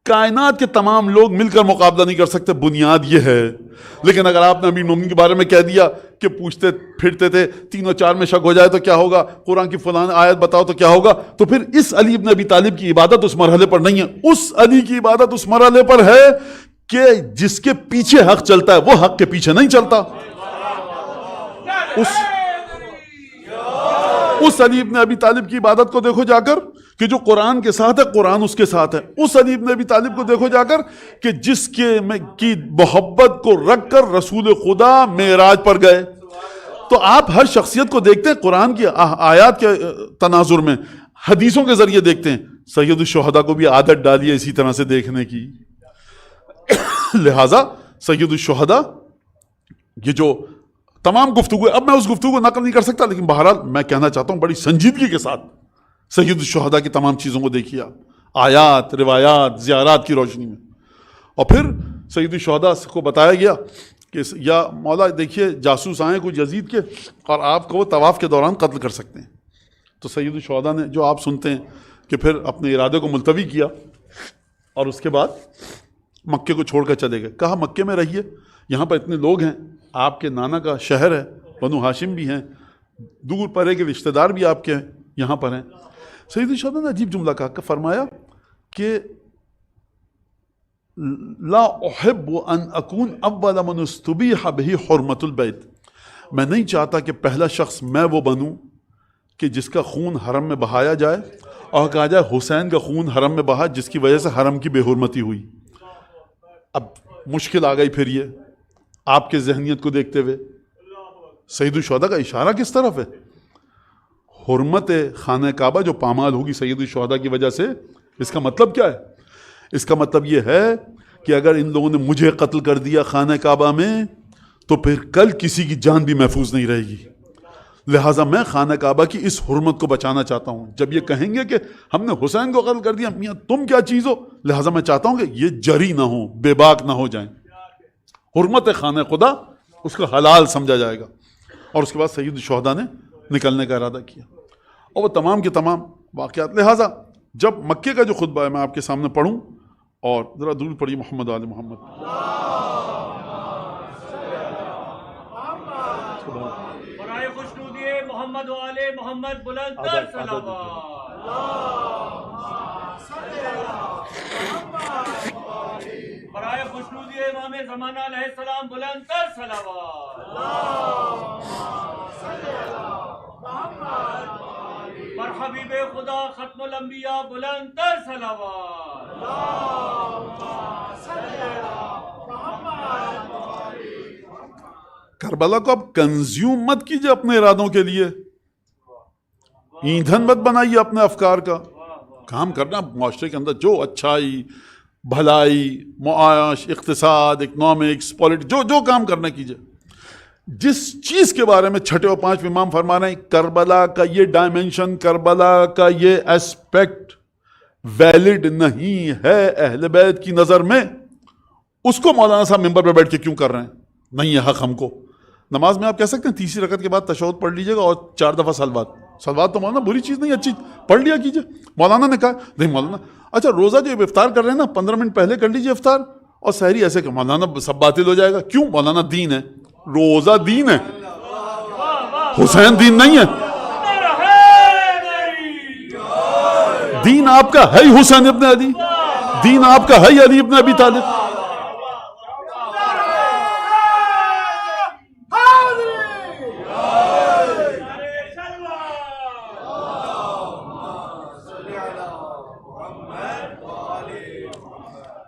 A: کائنات کے تمام لوگ مل کر مقابلہ نہیں کر سکتے. بنیاد یہ ہے. لیکن اگر آپ نے امیر المومنین کے بارے میں کہہ دیا کہ پوچھتے پھرتے تھے 3 اور 4 میں شک ہو جائے تو کیا ہوگا، قرآن کی فلان آیت بتاؤ تو کیا ہوگا، تو پھر اس علی ابن ابی طالب کی عبادت اس مرحلے پر نہیں ہے. اس علی کی عبادت اس مرحلے پر ہے کہ جس کے پیچھے حق چلتا ہے وہ حق کے پیچھے نہیں چلتا. اس علی ابن ابی طالب کی عبادت کو دیکھو جا کر کہ جو قرآن کے ساتھ ہے، قرآن اس کے ساتھ ہے. اس علی ابن ابی طالب کو دیکھو جا کر کہ جس کی محبت کو رکھ کر رسول خدا معراج پر گئے. تو آپ ہر شخصیت کو دیکھتے ہیں قرآن کی آیات کے تناظر میں، حدیثوں کے ذریعے دیکھتے ہیں. سید الشہداء کو بھی عادت ڈالی ہے اسی طرح سے دیکھنے کی. لہٰذا سید الشہداء یہ جو تمام گفتگو ہے، اب میں اس گفتگو کو نقل نہیں کر سکتا، لیکن بہرحال میں کہنا چاہتا ہوں بڑی سنجیدگی کے ساتھ سید الشہداء کی تمام چیزوں کو دیکھیے آپ، آیات، روایات، زیارات کی روشنی میں. اور پھر سید الشہداء کو بتایا گیا کہ یا مولا دیکھیے جاسوس آئیں کوئی یزید کے اور آپ کو وہ طواف کے دوران قتل کر سکتے ہیں. تو سید الشہداء نے جو آپ سنتے ہیں کہ پھر اپنے ارادے کو ملتوی کیا اور اس کے بعد مکے کو چھوڑ کر چلے گئے. کہا مکے میں رہیے، یہاں پر اتنے لوگ ہیں، آپ کے نانا کا شہر ہے، بنو ہاشم بھی ہیں، دور پرے کے رشتہ دار بھی آپ کے یہاں پر ہیں. سید الشہداء نے عجیب جملہ کہا، فرمایا کہ لا احب ان اکون اول من استبیح بہ حرمت البیت. میں نہیں چاہتا کہ پہلا شخص میں وہ بنوں کہ جس کا خون حرم میں بہایا جائے اور کہا جائے حسین کا خون حرم میں بہا جس کی وجہ سے حرم کی بے حرمتی ہوئی. اب مشکل آ گئی پھر یہ آپ کے ذہنیت کو دیکھتے ہوئے. سید الشہداء کا اشارہ کس طرف ہے؟ حرمت خانہ کعبہ جو پامال ہوگی سید الشہداء کی وجہ سے. اس کا مطلب کیا ہے؟ اس کا مطلب یہ ہے کہ اگر ان لوگوں نے مجھے قتل کر دیا خانہ کعبہ میں تو پھر کل کسی کی جان بھی محفوظ نہیں رہے گی. لہٰذا میں خانہ کعبہ کی اس حرمت کو بچانا چاہتا ہوں. جب یہ کہیں گے کہ ہم نے حسین کو قتل کر دیا، میاں تم کیا چیز ہو، لہٰذا میں چاہتا ہوں کہ یہ جری نہ ہوں، بے باک نہ ہو جائیں. حرمت خانہ خدا اس کو حلال سمجھا جائے گا. اور اس کے بعد سید الشہداء نے نکلنے کا ارادہ کیا اور وہ تمام کے تمام واقعات. لہٰذا جب مکے کا جو خطبہ ہے میں آپ کے سامنے پڑھوں، اور ذرا دور پڑھیے محمد آل محمد.
C: برائے خوشنودی محمد و آل محمد بلند تر صلوات. برائے خوشنودی امام زمانہ علیہ السلام بلند تر صلوات. بر حبیب خدا ختم الانبیاء بلند تر صلوات.
A: کربلا کو اب کنزیوم مت کیجئے اپنے ارادوں کے لیے، ایندھن مت بنائیے اپنے افکار کا. کام کرنا معاشرے کے اندر جو اچھائی، بھلائی، معاش، اقتصاد، اکنامکس، پولیٹکس، جو کام کرنا کیجئے. جس چیز کے بارے میں چھٹے اور پانچویں امام فرما رہے ہیں کربلا کا یہ ڈائمنشن، کربلا کا یہ ایسپیکٹ ویلڈ نہیں ہے اہل بیت کی نظر میں، اس کو مولانا صاحب ممبر پہ بیٹھ کے کیوں کر رہے ہیں؟ نہیں ہے حق ہم کو، نماز میں آپ کہہ سکتے ہیں تیسری رکعت کے بعد تشہد پڑھ لیجیے گا اور 4 دفعہ سلوات. سلوات تو مولانا بری چیز نہیں, اچھی پڑھ لیا کیجیے. مولانا نے کہا نہیں مولانا, اچھا روزہ جو افطار کر رہے ہیں نا 15 منٹ پہلے کر لیجیے افطار, اور سحری ایسے کہ مولانا سب باطل ہو جائے گا. کیوں؟ مولانا دین ہے, روزہ دین ہے, حسین دین نہیں ہے. دین آپ کا ہے ہی حسین ابن علی, دین آپ کا ہے ہی علی ابن ابی طالب.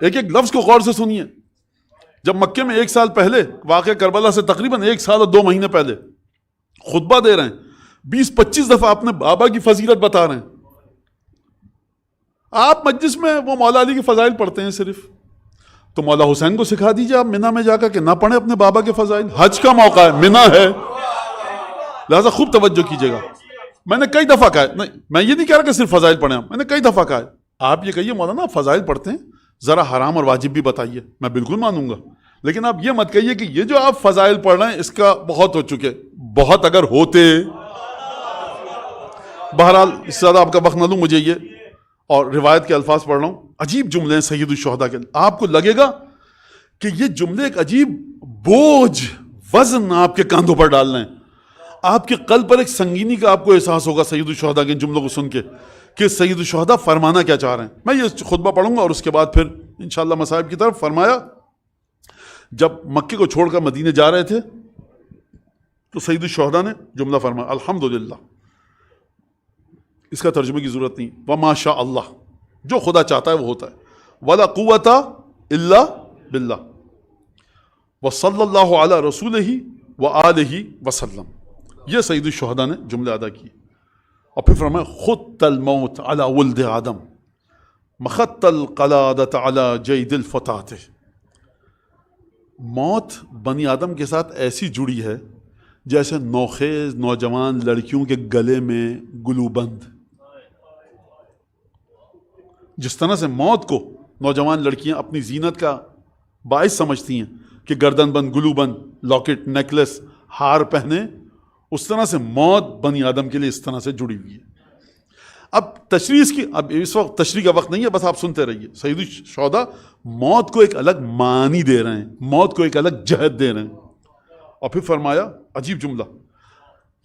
A: ایک ایک لفظ کو غور سے سنیے. جب مکے میں 1 سال پہلے واقعہ کربلا سے تقریباً 1 سال اور 2 مہینے پہلے خطبہ دے رہے ہیں, 20-25 دفعہ اپنے بابا کی فضیلت بتا رہے ہیں. آپ مجلس میں وہ مولا علی کے فضائل پڑھتے ہیں صرف, تو مولا حسین کو سکھا دیجئے آپ منا میں جا کر کہ نہ پڑھیں اپنے بابا کے فضائل. حج کا موقع ہے, منا ہے, لہذا خوب توجہ کیجئے گا. میں نے کئی دفعہ کہا ہے, نہیں میں یہ نہیں کہہ رہا کہ صرف فضائل پڑھیں, میں نے کئی دفعہ کہا ہے آپ یہ کہیے مولانا آپ فضائل پڑھتے ہیں, ذرا حرام اور واجب بھی بتائیے, میں بالکل مانوں گا, لیکن آپ یہ مت کہیے کہ یہ جو آپ فضائل پڑھ رہے ہیں اس کا بہت ہو چکے. بہت اگر ہوتے, بہرحال اس سے زیادہ آپ کا وقت نہ لوں, مجھے یہ اور روایت کے الفاظ پڑھ رہا ہوں. عجیب جملے ہیں سید الشہداء کے, آپ کو لگے گا کہ یہ جملے ایک عجیب بوجھ وزن آپ کے کاندھوں پر ڈال رہے ہیں. آپ کے قلب پر ایک سنگینی کا آپ کو احساس ہوگا سید الشہداء کے جملوں کو سن کے کہ سید الشہداء فرمانا کیا چاہ رہے ہیں. میں یہ خطبہ پڑھوں گا اور اس کے بعد پھر انشاءاللہ مصائب کی طرف. فرمایا جب مکے کو چھوڑ کر مدینے جا رہے تھے تو سید الشہداء نے جملہ فرمایا الحمدللہ, اس کا ترجمے کی ضرورت نہیں, وما شاء اللہ, جو خدا چاہتا ہے وہ ہوتا ہے, ولا قوت الا باللہ, وصلی اللہ علی رسولہ وآلہ وسلم. یہ سید الشہداء نے جملے ادا کیے. اور پھر فرمایا خط الموت علی ولد آدم مخط القلادۃ علی جید الفتات. موت بنی آدم کے ساتھ ایسی جڑی ہے جیسے نوخیز نوجوان لڑکیوں کے گلے میں گلو بند. جس طرح سے موت کو نوجوان لڑکیاں اپنی زینت کا باعث سمجھتی ہیں کہ گردن بند, گلو بند, لاکٹ, نیکلس, ہار پہنے, اس طرح سے موت بنی آدم کے لیے اس طرح سے جڑی ہوئی ہے. اب تشریح کی, اب اس وقت تشریح کا وقت نہیں ہے, بس آپ سنتے رہیے. سید الشہداء موت کو ایک الگ معنی دے رہے ہیں, موت کو ایک الگ جہت دے رہے ہیں. اور پھر فرمایا عجیب جملہ,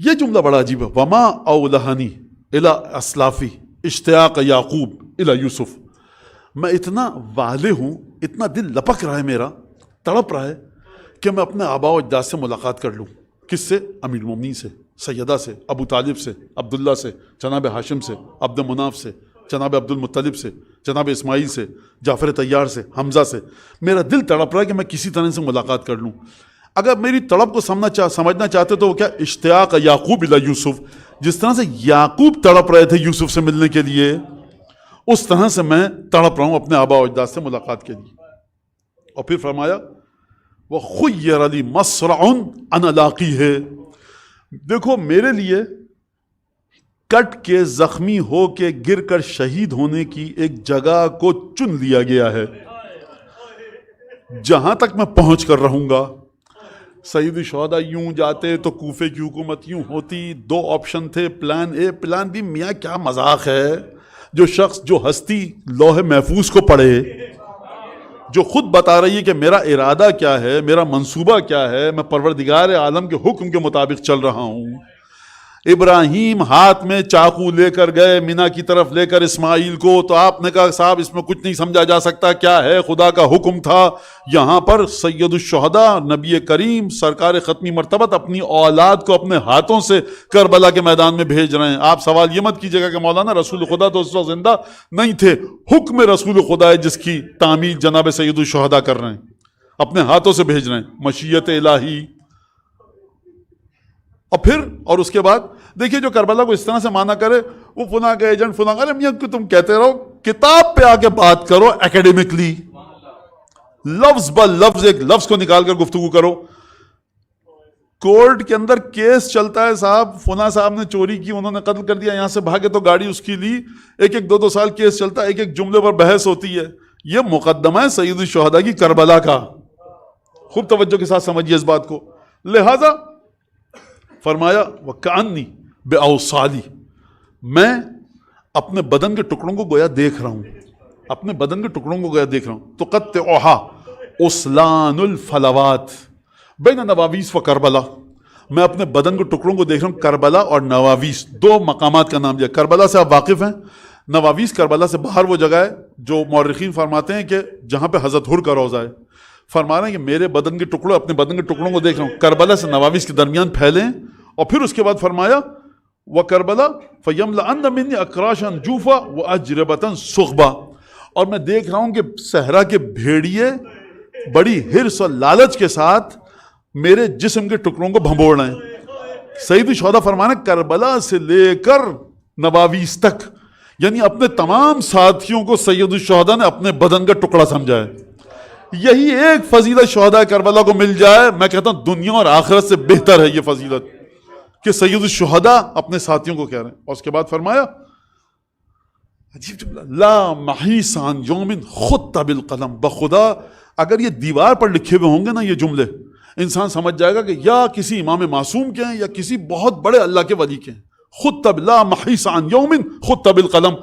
A: یہ جملہ بڑا عجیب ہے, وما اولہنی الی اسلافی اشتیاق یعقوب الی یوسف. میں اتنا والے ہوں, اتنا دل لپک رہا ہے میرا, تڑپ رہا ہے کہ میں اپنے آباء و اجداد سے ملاقات کر لوں. کس سے؟ امیر المومنین سے, سیدہ سے, ابو طالب سے, عبداللہ سے, جناب ہاشم سے, عبد مناف سے, جناب عبد المطلب سے, جناب اسماعیل سے, جعفر طیار سے, حمزہ سے. میرا دل تڑپ رہا ہے کہ میں کسی طرح سے ملاقات کر لوں. اگر میری تڑپ کو سمجھنا چاہتے تو وہ کیا, اشتیاق یعقوب الی یوسف, جس طرح سے یعقوب تڑپ رہے تھے یوسف سے ملنے کے لیے, اس طرح سے میں تڑپ رہا ہوں اپنے آباء و اجداد سے ملاقات کے لیے. اور پھر فرمایا وَخُيَّرَ لِي مَصْرَعٌ أَنَا لَاقِيهِ. دیکھو میرے لیے کٹ کے زخمی ہو کے گر کر شہید ہونے کی ایک جگہ کو چن لیا گیا ہے جہاں تک میں پہنچ کر رہوں گا. سید الشہداء یوں جاتے تو کوفے کی حکومت یوں ہوتی. 2 آپشن تھے, پلان اے, پلان بی. میاں کیا مذاق ہے, جو شخص, جو ہستی لوح محفوظ کو پڑھے, جو خود بتا رہی ہے کہ میرا ارادہ کیا ہے, میرا منصوبہ کیا ہے, میں پروردگار عالم کے حکم کے مطابق چل رہا ہوں. ابراہیم ہاتھ میں چاقو لے کر گئے مینا کی طرف لے کر اسماعیل کو, تو آپ نے کہا صاحب اس میں کچھ نہیں سمجھا جا سکتا, کیا ہے, خدا کا حکم تھا. یہاں پر سید الشہداء نبی کریم سرکار ختمی مرتبت اپنی اولاد کو اپنے ہاتھوں سے کربلا کے میدان میں بھیج رہے ہیں. آپ سوال یہ مت کیجیے گا کہ مولانا رسول خدا تو اس وقت زندہ نہیں تھے. حکم رسول خدا ہے جس کی تعمیل جناب سید الشہداء کر رہے ہیں, اپنے ہاتھوں سے بھیج رہے ہیں, مشیت الہی. اور پھر اور اس کے بعد دیکھیے جو کربلا کو اس طرح سے مانا کرے, وہ فلاں کا ایجنٹ فلاں کا, میاں کہ تم کہتے رہو, کتاب پہ آ کے بات کرو ایکیڈیمکلی, لفظ بہ لفظ ایک لفظ کو نکال کر گفتگو کرو. کورٹ کے اندر کیس چلتا ہے, صاحب فلاں صاحب نے چوری کی, انہوں نے قتل کر دیا, یہاں سے بھاگے تو گاڑی اس کی لی, 1-2 سال کیس چلتا ہے, ایک جملے پر بحث ہوتی ہے. یہ مقدمہ ہے سید الشہداء کی کربلا کا. خوب توجہ کے ساتھ سمجھیے اس بات کو. لہذا فرمایا وَكَأَنِّي بِأَوْصَالِي، میں اپنے بدن کے ٹکڑوں کو گویا دیکھ رہا ہوں، اپنے بدن کے ٹکڑوں کو گویا دیکھ رہا ہوں. تُقَطِّعُهَا أُسْلَانُ الْفَلَوَاتِ بین نواویس و کربلا، میں اپنے بدن کے ٹکڑوں کو دیکھ رہا ہوں. کربلا اور نواویس دو مقامات کا نام دیا. کربلا سے آپ واقف ہیں، نواویس کربلا سے باہر وہ جگہ ہے جو مورخین فرماتے ہیں کہ جہاں پہ حضرت حر کا روضہ ہے. فرما رہے ہیں کہ میرے بدن کے ٹکڑوں، اپنے بدن کے ٹکڑوں کو دیکھ رہا ہوں، کربلا سے نواویس کے درمیان پھیلے ہیں. اور پھر اس کے بعد فرمایا وَكَرْبَلَا فَيَمْلَأَنَّ مِنِّي أَكْرَاشًا جُوفًا وَأَجْرِبَةً صُخْبًا، اور میں دیکھ رہا ہوں کہ صحرا کے بھیڑیے بڑی حرص اور لالچ کے ساتھ میرے جسم کے ٹکڑوں کو بھنبوڑ رہے ہیں. سید الشہداء فرمانے کربلا سے لے کر نواویس تک، یعنی اپنے تمام ساتھیوں کو سید الشہداء نے اپنے بدن کا ٹکڑا سمجھا ہے. یہی ایک فضیلت شہداء کربلا کو مل جائے، میں کہتا ہوں دنیا اور آخرت سے بہتر ہے یہ فضیلت کہ سید الشہداء اپنے ساتھیوں کو کہہ رہے ہیں. اور اس کے بعد فرمایا عجیب جملہ، لا محیص عن یوم خط بالقلم، بخدا اگر یہ دیوار پر لکھے ہوئے ہوں گے نا یہ جملے، انسان سمجھ جائے گا کہ یا کسی امام معصوم کے ہیں یا کسی بہت بڑے اللہ کے ولی کے ہیں. خط لا محیص عن یوم خط بالقلم،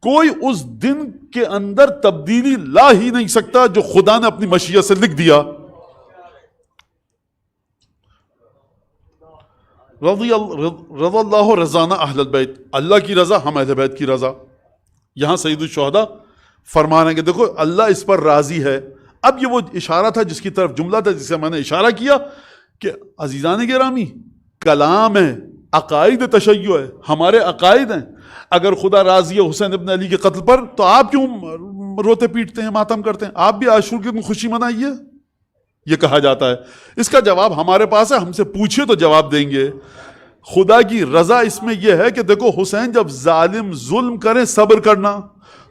A: کوئی اس دن کے اندر تبدیلی لا ہی نہیں سکتا جو خدا نے اپنی مشیت سے لکھ دیا. رضی اللہ رضانا اہل البیت، اللہ کی رضا ہم اہل بیت کی رضا. یہاں سید الشہداء فرما رہے ہیں کہ دیکھو اللہ اس پر راضی ہے. اب یہ وہ اشارہ تھا جس کی طرف جملہ تھا جس سے میں نے اشارہ کیا کہ عزیزان گرامی کلام ہے، عقائد تشیع ہے، ہمارے عقائد ہیں. اگر خدا راضی ہے حسین ابن علی کے قتل پر تو آپ کیوں روتے پیٹتے ہیں، ماتم کرتے ہیں؟ آپ بھی عاشور کی خوشی منائیے، یہ کہا جاتا ہے. اس کا جواب ہمارے پاس ہے، ہم سے پوچھئے تو جواب دیں گے. خدا کی رضا اس میں یہ ہے کہ دیکھو حسین جب ظالم ظلم کریں صبر کرنا،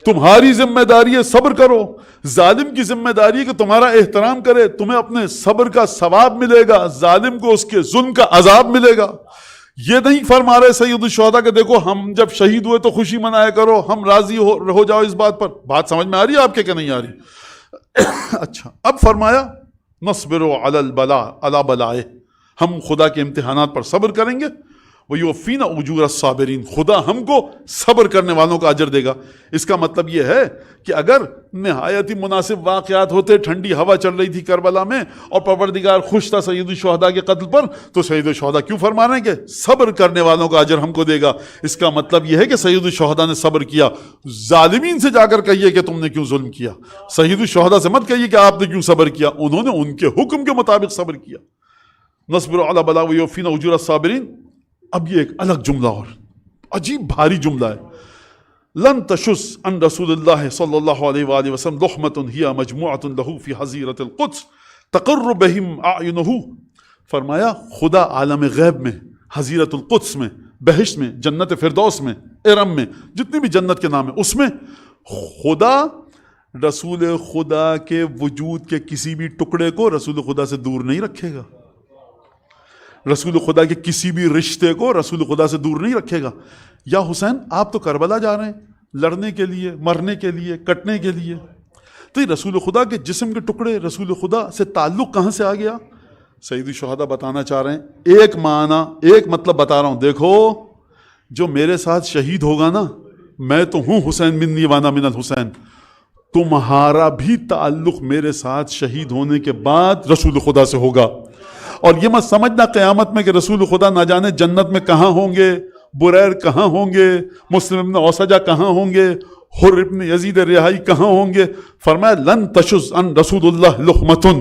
A: تمہاری ذمہ داری ہے صبر کرو. ظالم کی ذمہ داری ہے کہ تمہارا احترام کرے، تمہیں اپنے صبر کا ثواب ملے گا، ظالم کو اس کے ظلم کا عذاب ملے گا. یہ نہیں فرما رہے سید الشہداء کہ دیکھو ہم جب شہید ہوئے تو خوشی منایا کرو، ہم راضی ہو جاؤ اس بات پر. بات سمجھ میں آ رہی ہے آپ کے کہ نہیں آ رہی؟ اچھا، اب فرمایا نصبر علی البلاء علی بلائے، ہم خدا کے امتحانات پر صبر کریں گے. وَيُوَفِّينَ أُجُورَ الصَّابِرِينَ، خدا ہم کو صبر کرنے والوں کا اجر دے گا. اس کا مطلب یہ ہے کہ اگر نہایت ہی مناسب واقعات ہوتے، ٹھنڈی ہوا چل رہی تھی کربلا میں اور پروردگار خوش تھا سید الشہداء کے قتل پر، تو سید الشہداء کیوں فرما رہے ہیں کہ صبر کرنے والوں کا اجر ہم کو دے گا. اس کا مطلب یہ ہے کہ سید الشہداء نے صبر کیا. ظالمین سے جا کر کہیے کہ تم نے کیوں ظلم کیا، سید الشہداء سے مت کہیے کہ آپ نے کیوں صبر کیا، انہوں نے ان کے حکم کے مطابق صبر کیا. نصبر علی البلاء ویوفینا اجور الصابرین. اب یہ ایک الگ جملہ اور عجیب بھاری جملہ ہے. لن تشس عن رسول اللہ صلی اللہ علیہ وآلہ وسلم لحمة هي مجموعة له في حظیرة القدس تقر بهم اعینه. فرمایا خدا عالم غیب میں، حظیرۃ القدس میں، بہشت میں، جنت فردوس میں، ارم میں، جتنی بھی جنت کے نام ہیں، اس میں خدا رسول خدا کے وجود کے کسی بھی ٹکڑے کو رسول خدا سے دور نہیں رکھے گا. رسول خدا کے کسی بھی رشتے کو رسول خدا سے دور نہیں رکھے گا. یا حسین آپ تو کربلا جا رہے ہیں لڑنے کے لیے، مرنے کے لیے، کٹنے کے لیے، تو یہ رسول خدا کے جسم کے ٹکڑے رسول خدا سے تعلق کہاں سے آ گیا؟ سید الشہداء بتانا چاہ رہے ہیں ایک معنی، ایک مطلب بتا رہا ہوں. دیکھو جو میرے ساتھ شہید ہوگا نا، میں تو ہوں حسین منی وانا من الحسین، تمہارا بھی تعلق میرے ساتھ شہید ہونے کے بعد رسول خدا سے ہوگا. اور یہ مت سمجھنا قیامت میں کہ رسول خدا نہ جانے جنت میں کہاں ہوں گے، بریر کہاں ہوں گے، مسلم ابن اوسجہ کہاں ہوں گے، حر ابن یزید رہائی کہاں ہوں گے. فرمایا لن تشز عن رسول اللہ لحمتن،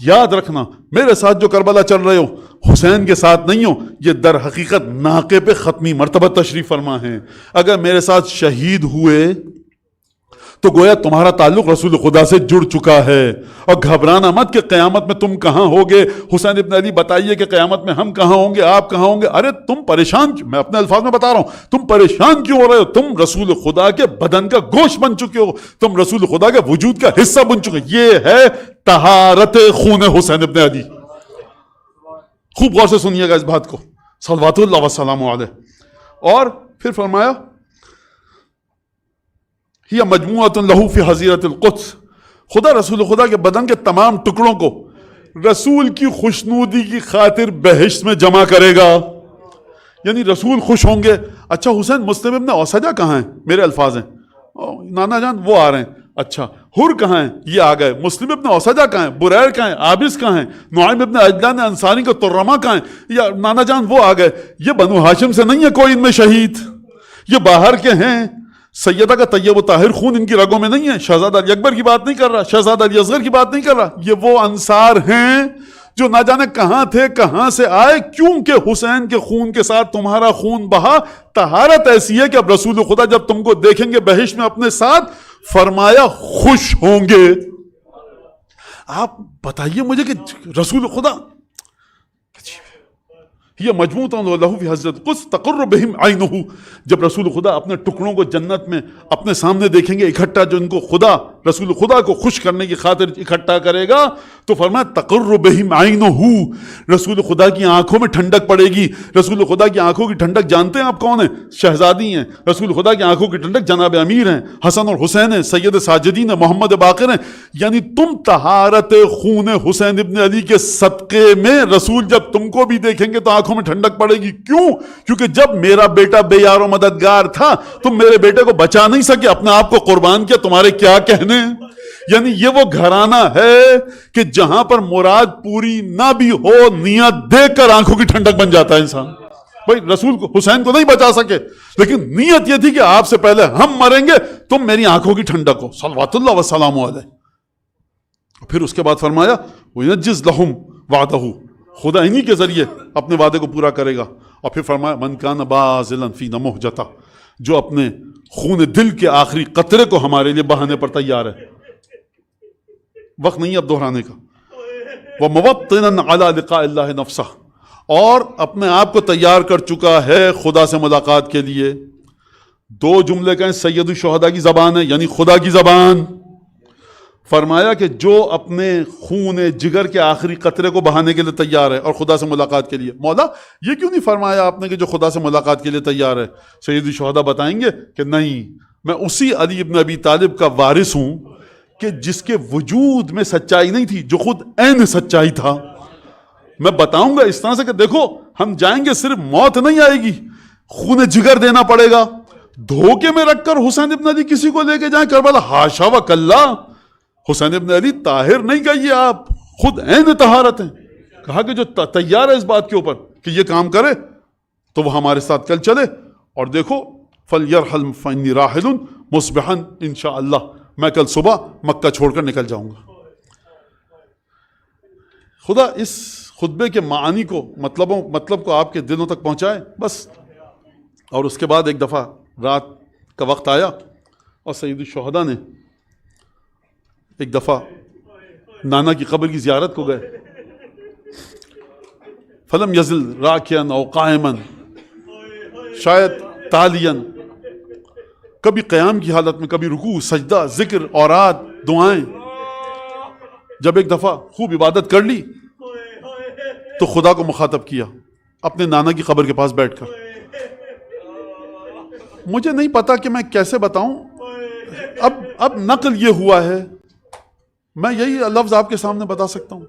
A: یاد رکھنا میرے ساتھ جو کربلا چل رہے ہو حسین کے ساتھ نہیں ہو، یہ در حقیقت ناقے پہ ختمی مرتبہ تشریف فرما ہیں. اگر میرے ساتھ شہید ہوئے تو گویا تمہارا تعلق رسول خدا سے جڑ چکا ہے. اور گھبرانا مت کہ قیامت میں تم کہاں ہوگے. حسین ابن علی بتائیے کہ قیامت میں ہم کہاں ہوں گے، آپ کہاں ہوں گے. ارے تم پریشان، میں اپنے الفاظ میں بتا رہا ہوں، تم پریشان کیوں ہو رہے ہو؟ تم رسول خدا کے بدن کا گوشت بن چکے ہو، تم رسول خدا کے وجود کا حصہ بن چکے. یہ ہے طہارت خون حسین ابن علی. خوب غور سے سنیے گا اس بات کو. صلوات اللہ وسلام علیہ. اور پھر فرمایا ہی مجموعۃ لہ فی حظیرۃ القدس، خدا رسول خدا کے بدن کے تمام ٹکڑوں کو رسول کی خوشنودی کی خاطر بہشت میں جمع کرے گا. یعنی رسول خوش ہوں گے. اچھا حسین مسلم ابن اوسجہ کہاں ہیں؟ میرے الفاظ ہیں نانا جان وہ آ رہے ہیں. اچھا حر کہاں ہیں؟ یہ آ گئے. مسلم ابن اوسجہ کہاں ہیں؟ بریر کہاں ہیں؟ عابس کہاں ہیں؟ نعیم ابن عجلان انصاری کا ترما کہاں ہیں؟ یا نانا جان وہ آ گئے. یہ بنو ہاشم سے نہیں ہے کوئی ان میں شہید، یہ باہر کے ہیں. سیدہ کا طیب و طاہر خون ان کی رگوں میں نہیں ہے. شہزادہ علی اکبر کی بات نہیں کر رہا، شہزادہ علی اصغر کی بات نہیں کر رہا. یہ وہ انصار ہیں جو نہ جانے کہاں تھے، کہاں سے آئے، کیونکہ حسین کے خون کے ساتھ تمہارا خون بہا. طہارت ایسی ہے کہ اب رسول خدا جب تم کو دیکھیں گے بہشت میں اپنے ساتھ، فرمایا خوش ہوں گے. آپ بتائیے مجھے کہ رسول خدا یہ مجموعۃ لہ فی حضرت قدس تقر بہم عینہ، جب رسول خدا اپنے ٹکڑوں کو جنت میں اپنے سامنے دیکھیں گے اکٹھا، جو ان کو خدا رسول خدا کو خوش کرنے کی خاطر اکٹھا کرے گا، تو فرمایا تقر بہم عینہ، رسول خدا کی آنکھوں میں ٹھنڈک پڑے گی. رسول خدا کی آنکھوں کی ٹھنڈک جانتے ہیں آپ کون ہیں؟ شہزادی ہیں. رسول خدا کی آنکھوں کی ٹھنڈک جناب امیر ہیں، حسن اور حسین ہیں، سید ساجدین ہیں، محمد باقر ہیں. یعنی تم طہارت خون حسین ابن علی کے صدقے میں رسول جب تم کو بھی دیکھیں گے تو آنکھوں میں ٹھنڈک پڑے گی. کیوں؟ کیونکہ جب میرا بیٹا بے یار و مددگار تھا تم میرے بیٹے کو بچا نہیں سکے، اپنے آپ کو قربان کیا. تمہارے کیا کہنے. یعنی یہ وہ گھرانہ ہے کہ جہاں پر مراد پوری نہ بھی ہو، نیت دیکھ کر آنکھوں کی ٹھنڈک بن جاتا ہے انسان. بھائی رسول کو حسین کو نہیں بچا سکے، لیکن نیت یہ تھی کہ آپ سے پہلے ہم مریں گے، تم میری آنکھوں کی ٹھنڈک ہو. صلوات اللہ وسلام علیہ. پھر اس کے بعد فرمایا وَيُنَجِّزْ لَهُمْ وَعْدَهُ، خدا انہی کے ذریعے اپنے وعدے کو پورا کرے گا. اور پھر فرمایا من کان باذلا فی نموجتا، جو اپنے خون دل کے آخری قطرے کو ہمارے لیے بہانے پر تیار ہے. وقت نہیں اب دہرانے کا. وَمُوَطِّنًا عَلَى لِقَاءِ اللَّهِ نَفْسَهُ، اور اپنے آپ کو تیار کر چکا ہے خدا سے ملاقات کے لیے. دو جملے کہیں سید الشہداء کی زبان ہے، یعنی خدا کی زبان. فرمایا کہ جو اپنے خون جگر کے آخری قطرے کو بہانے کے لیے تیار ہے اور خدا سے ملاقات کے لیے. مولا یہ کیوں نہیں فرمایا آپ نے کہ جو خدا سے ملاقات کے لیے تیار ہے؟ سید الشہداء بتائیں گے کہ نہیں، میں اسی علی ابن ابی طالب کا وارث ہوں کہ جس کے وجود میں سچائی نہیں تھی، جو خود عین سچائی تھا. میں بتاؤں گا اس طرح سے کہ دیکھو ہم جائیں گے، صرف موت نہیں آئے گی، خون جگر دینا پڑے گا. دھوکے میں رکھ کر حسین ابن علی کسی کو لے کے جائیں کربلا، ہاشا و کلا. حسین ابن علی طاہر نہیں کہیے آپ، خود عین طہارت ہیں. کہا کہ جو تیار ہے اس بات کے اوپر کہ یہ کام کرے تو وہ ہمارے ساتھ کل چلے. اور دیکھو فَلْيَرْحَلْ فَإِنِّي رَاحِلٌ مُصْبِحًا انشاءاللہ، میں کل صبح مکہ چھوڑ کر نکل جاؤں گا. خدا اس خطبے کے معانی کو، مطلب کو آپ کے دلوں تک پہنچائے بس. اور اس کے بعد ایک دفعہ رات کا وقت آیا اور سید الشہداء نے ایک دفعہ نانا کی قبر کی زیارت کو گئے. فلم یزل راکعاً او قائماً، شاید تالیاً، کبھی قیام کی حالت میں، کبھی رکوع، سجدہ، ذکر، اوراد، دعائیں. جب ایک دفعہ خوب عبادت کر لی تو خدا کو مخاطب کیا اپنے نانا کی قبر کے پاس بیٹھ کر. مجھے نہیں پتا کہ میں کیسے بتاؤں، اب نقل یہ ہوا ہے، میں یہی لفظ آپ کے سامنے بتا سکتا ہوں.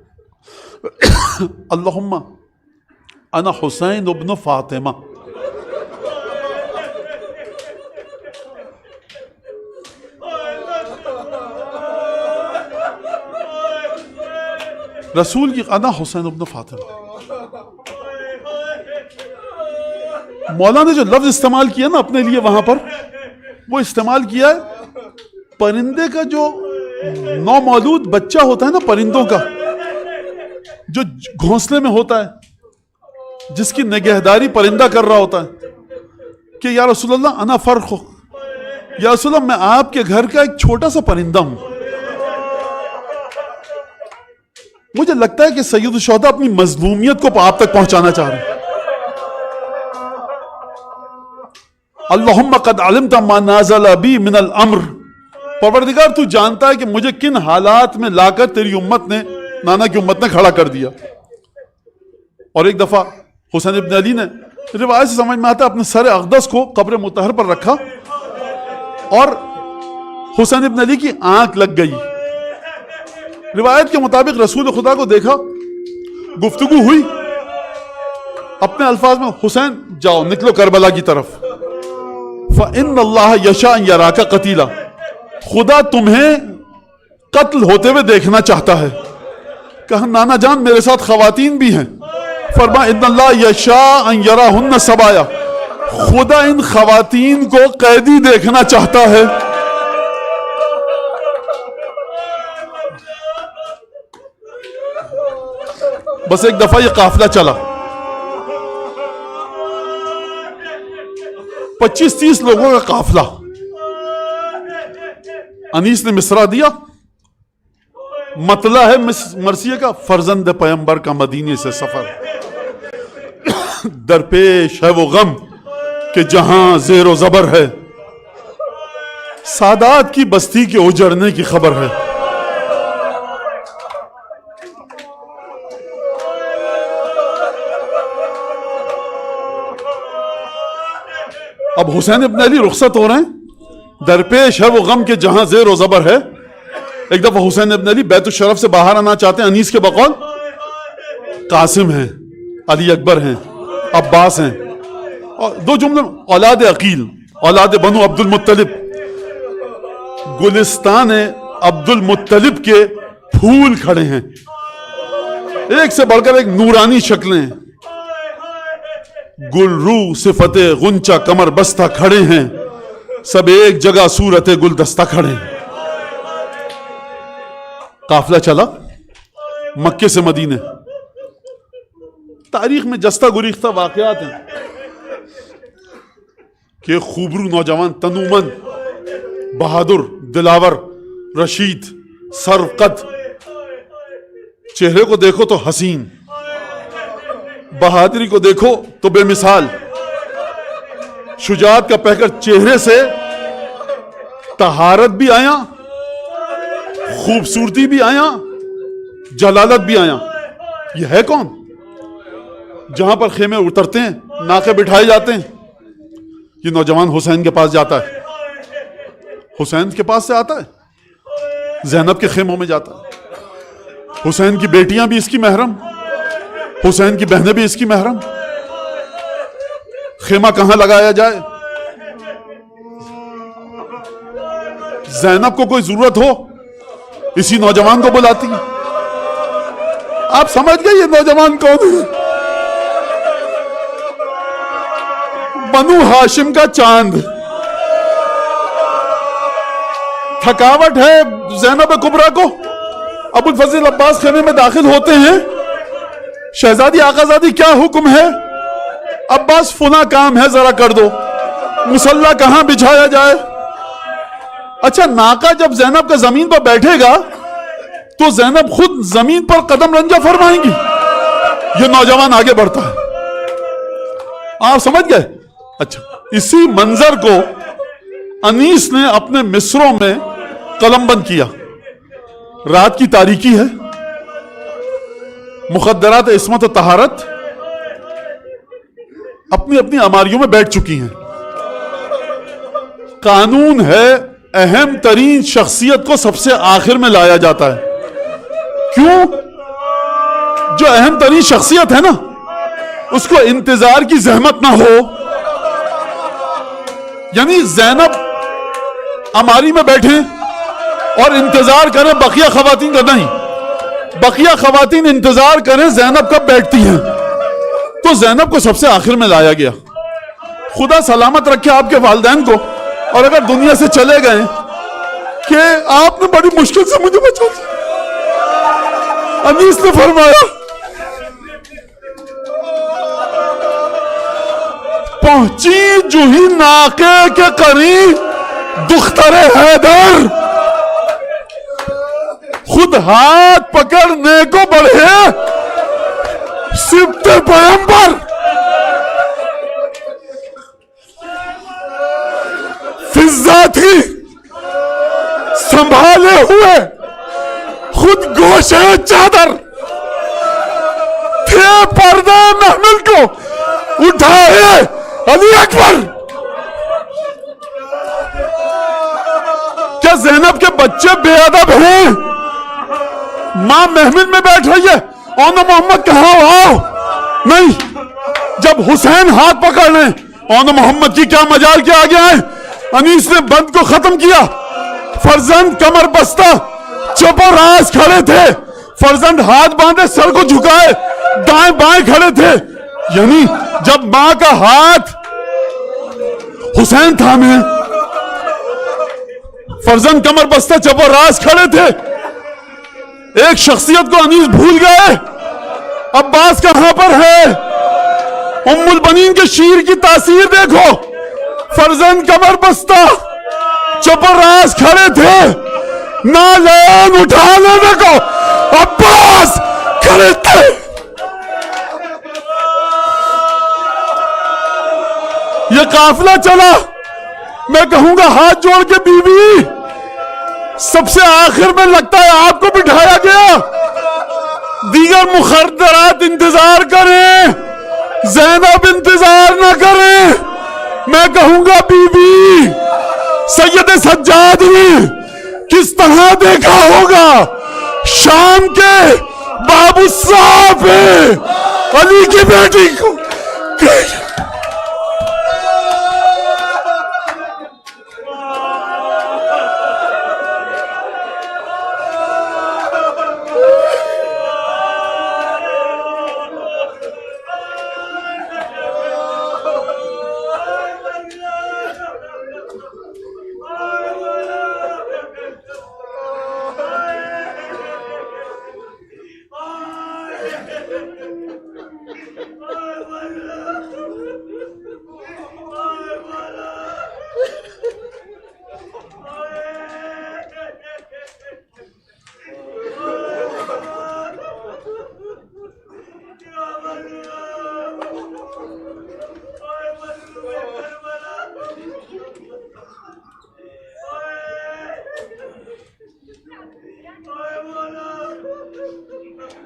A: اللہم انا حسین ابن فاطمہ. رسول کی انا حسین ابن فاطمہ. مولا نے جو لفظ استعمال کیا نا اپنے لیے وہاں پر، وہ استعمال کیا ہے پرندے کا جو نومولود بچہ ہوتا ہے نا پرندوں کا، جو گھونسلے میں ہوتا ہے، جس کی نگہداری پرندہ کر رہا ہوتا ہے کہ یا رسول اللہ انا فرخ، یا رسول اللہ میں آپ کے گھر کا ایک چھوٹا سا پرندہ ہوں. مجھے لگتا ہے کہ سید الشہداء اپنی مظلومیت کو آپ تک پہنچانا چاہ رہے ہیں. اللہم قد علمت ما نازل بی من الامر، پروردگار تو جانتا ہے کہ مجھے کن حالات میں لا کر تیری امت نے، نانا کی امت نے کھڑا کر دیا. اور ایک دفعہ حسین ابن علی نے، روایت سے سمجھ میں آتا ہے، اپنے سر اقدس کو قبر مطہر پر رکھا اور حسین ابن علی کی آنکھ لگ گئی. روایت کے مطابق رسول خدا کو دیکھا گفتگو ہوئی. اپنے الفاظ میں حسین جاؤ نکلو کربلا کی طرف. فَإِنَّ اللَّهَ يَشَاءُ أَن يَرَاكَ قَتِيلًا, خدا تمہیں قتل ہوتے ہوئے دیکھنا چاہتا ہے. کہا نانا جان میرے ساتھ خواتین بھی ہیں. فرمایا اِنَّ اللَّهَ يَشَاءُ أَن يَرَاهُنَّ سَبَايًا, خدا ان خواتین کو قیدی دیکھنا چاہتا ہے. بس ایک دفعہ یہ قافلہ چلا, 25-30 لوگوں کا قافلہ. انیس نے مصرع دیا, مطلع ہے مرثیہ کا, فرزند پیغمبر کا مدینے سے سفر, درپیش ہے وہ غم کہ جہاں زیر و زبر ہے, سادات کی بستی کے اجڑنے کی خبر ہے. اب حسین ابن علی رخصت ہو رہے ہیں, درپیش ہے وہ غم کہ جہاں زیر و زبر ہے. ایک دفعہ حسین ابن علی بیت الشرف سے باہر آنا چاہتے ہیں. انیس کے بقول قاسم ہیں, علی اکبر ہیں, عباس ہیں, اور دو جملے اولاد عقیل, اولاد بنو عبد المطلب, گلستان عبد المطلب کے پھول کھڑے ہیں, ایک سے بڑھ کر ایک نورانی شکلیں, گل رو صفت غنچہ کمر بستہ کھڑے ہیں, سب ایک جگہ صورت گلدستہ کھڑے ہیں. قافلہ چلا مکے سے مدینے. تاریخ میں جستہ گریختہ واقعات ہیں کہ خوبرو نوجوان, تنومند, بہادر, دلاور, رشید, سرقد, چہرے کو دیکھو تو حسین, بہادری کو دیکھو تو بے مثال, شجاعت کا پیکر چہرے سے طہارت بھی آیا, خوبصورتی بھی آیا, جلالت بھی آیا. یہ ہے کون؟ جہاں پر خیمے اترتے ہیں, ناکے بٹھائے جاتے ہیں, یہ نوجوان حسین کے پاس جاتا ہے, حسین کے پاس سے آتا ہے, زینب کے خیموں میں جاتا ہے. حسین کی بیٹیاں بھی اس کی محرم, حسین کی بہنیں بھی اس کی محرم. خیمہ کہاں لگایا جائے؟ زینب کو کوئی ضرورت ہو اسی نوجوان کو بلاتی ہے. آپ سمجھ گئے یہ نوجوان کون ہے؟ بنو ہاشم کا چاند. تھکاوٹ ہے زینب کبریٰ کو, ابو الفضل عباس خیمے میں داخل ہوتے ہیں. شہزادی آقازادی کیا حکم ہے؟ عباس فنا کام ہے ذرا کر دو, مصلی کہاں بچھایا جائے؟ اچھا ناقہ جب زینب کا زمین پر بیٹھے گا تو زینب خود زمین پر قدم رنجہ فرمائیں گی. یہ نوجوان آگے بڑھتا ہے. آپ سمجھ گئے؟ اچھا اسی منظر کو انیس نے اپنے مصروں میں قلم بند کیا. رات کی تاریکی ہے, مخدرات عصمت و طہارت اپنی اپنی اماریوں میں بیٹھ چکی ہیں. قانون ہے اہم ترین شخصیت کو سب سے آخر میں لایا جاتا ہے. کیوں؟ جو اہم ترین شخصیت ہے نا اس کو انتظار کی زحمت نہ ہو. یعنی زینب اماری میں بیٹھیں اور انتظار کریں بقیہ خواتین کا نہیں, بقیہ خواتین انتظار کریں زینب کب بیٹھتی ہیں, تو زینب کو سب سے آخر میں لایا گیا. خدا سلامت رکھے آپ کے والدین کو, اور اگر دنیا سے چلے گئے کہ آپ نے بڑی مشکل سے مجھے بچا دیا. انیس نے فرمایا پہنچی جوہی ناقے کے قریب دختر حیدر, خود ہاتھ پکڑنے کو بڑھے سبط پیغمبر. فضا تھی سنبھالے ہوئے خود گوشے چادر, تھے پردہ محمل کو اٹھائے علی اکبر. کیا زینب کے بچے بے ادب ہیں؟ ماں محمل میں بیٹھ رہی ہے, اونا محمد کہاں ہو؟ آؤ. نہیں، جب حسین ہاتھ پکڑ لیں اونا محمد کی کیا مجال کے آگے آئے. انیس نے بند کو ختم کیا. فرزند کمر بستہ چپ و راز کھڑے تھے. فرزند ہاتھ باندھے سر کو جھکائے دائیں بائیں کھڑے تھے. یعنی جب ماں کا ہاتھ حسین تھامے، فرزند کمر بستہ چپ و راز کھڑے تھے. ایک شخصیت کو انیس بھول گئے. عباس کہاں پر ہے؟ ام البنین کے شیر کی تاثیر دیکھو. فرزند کمر بستہ چپ و راز کھڑے تھے. نالین اٹھا لینے کو عباس کھڑے تھے. یہ قافلہ چلا. میں کہوں گا ہاتھ جوڑ کے بیوی سب سے آخر میں لگتا ہے آپ کو بٹھایا گیا. دیگر مخدرات انتظار کریں، زینب انتظار نہ کریں. میں کہوں گا بیوی سید سجاد نے کس طرح دیکھا ہوگا شام کے بابو صاحب علی کی بیٹی کو.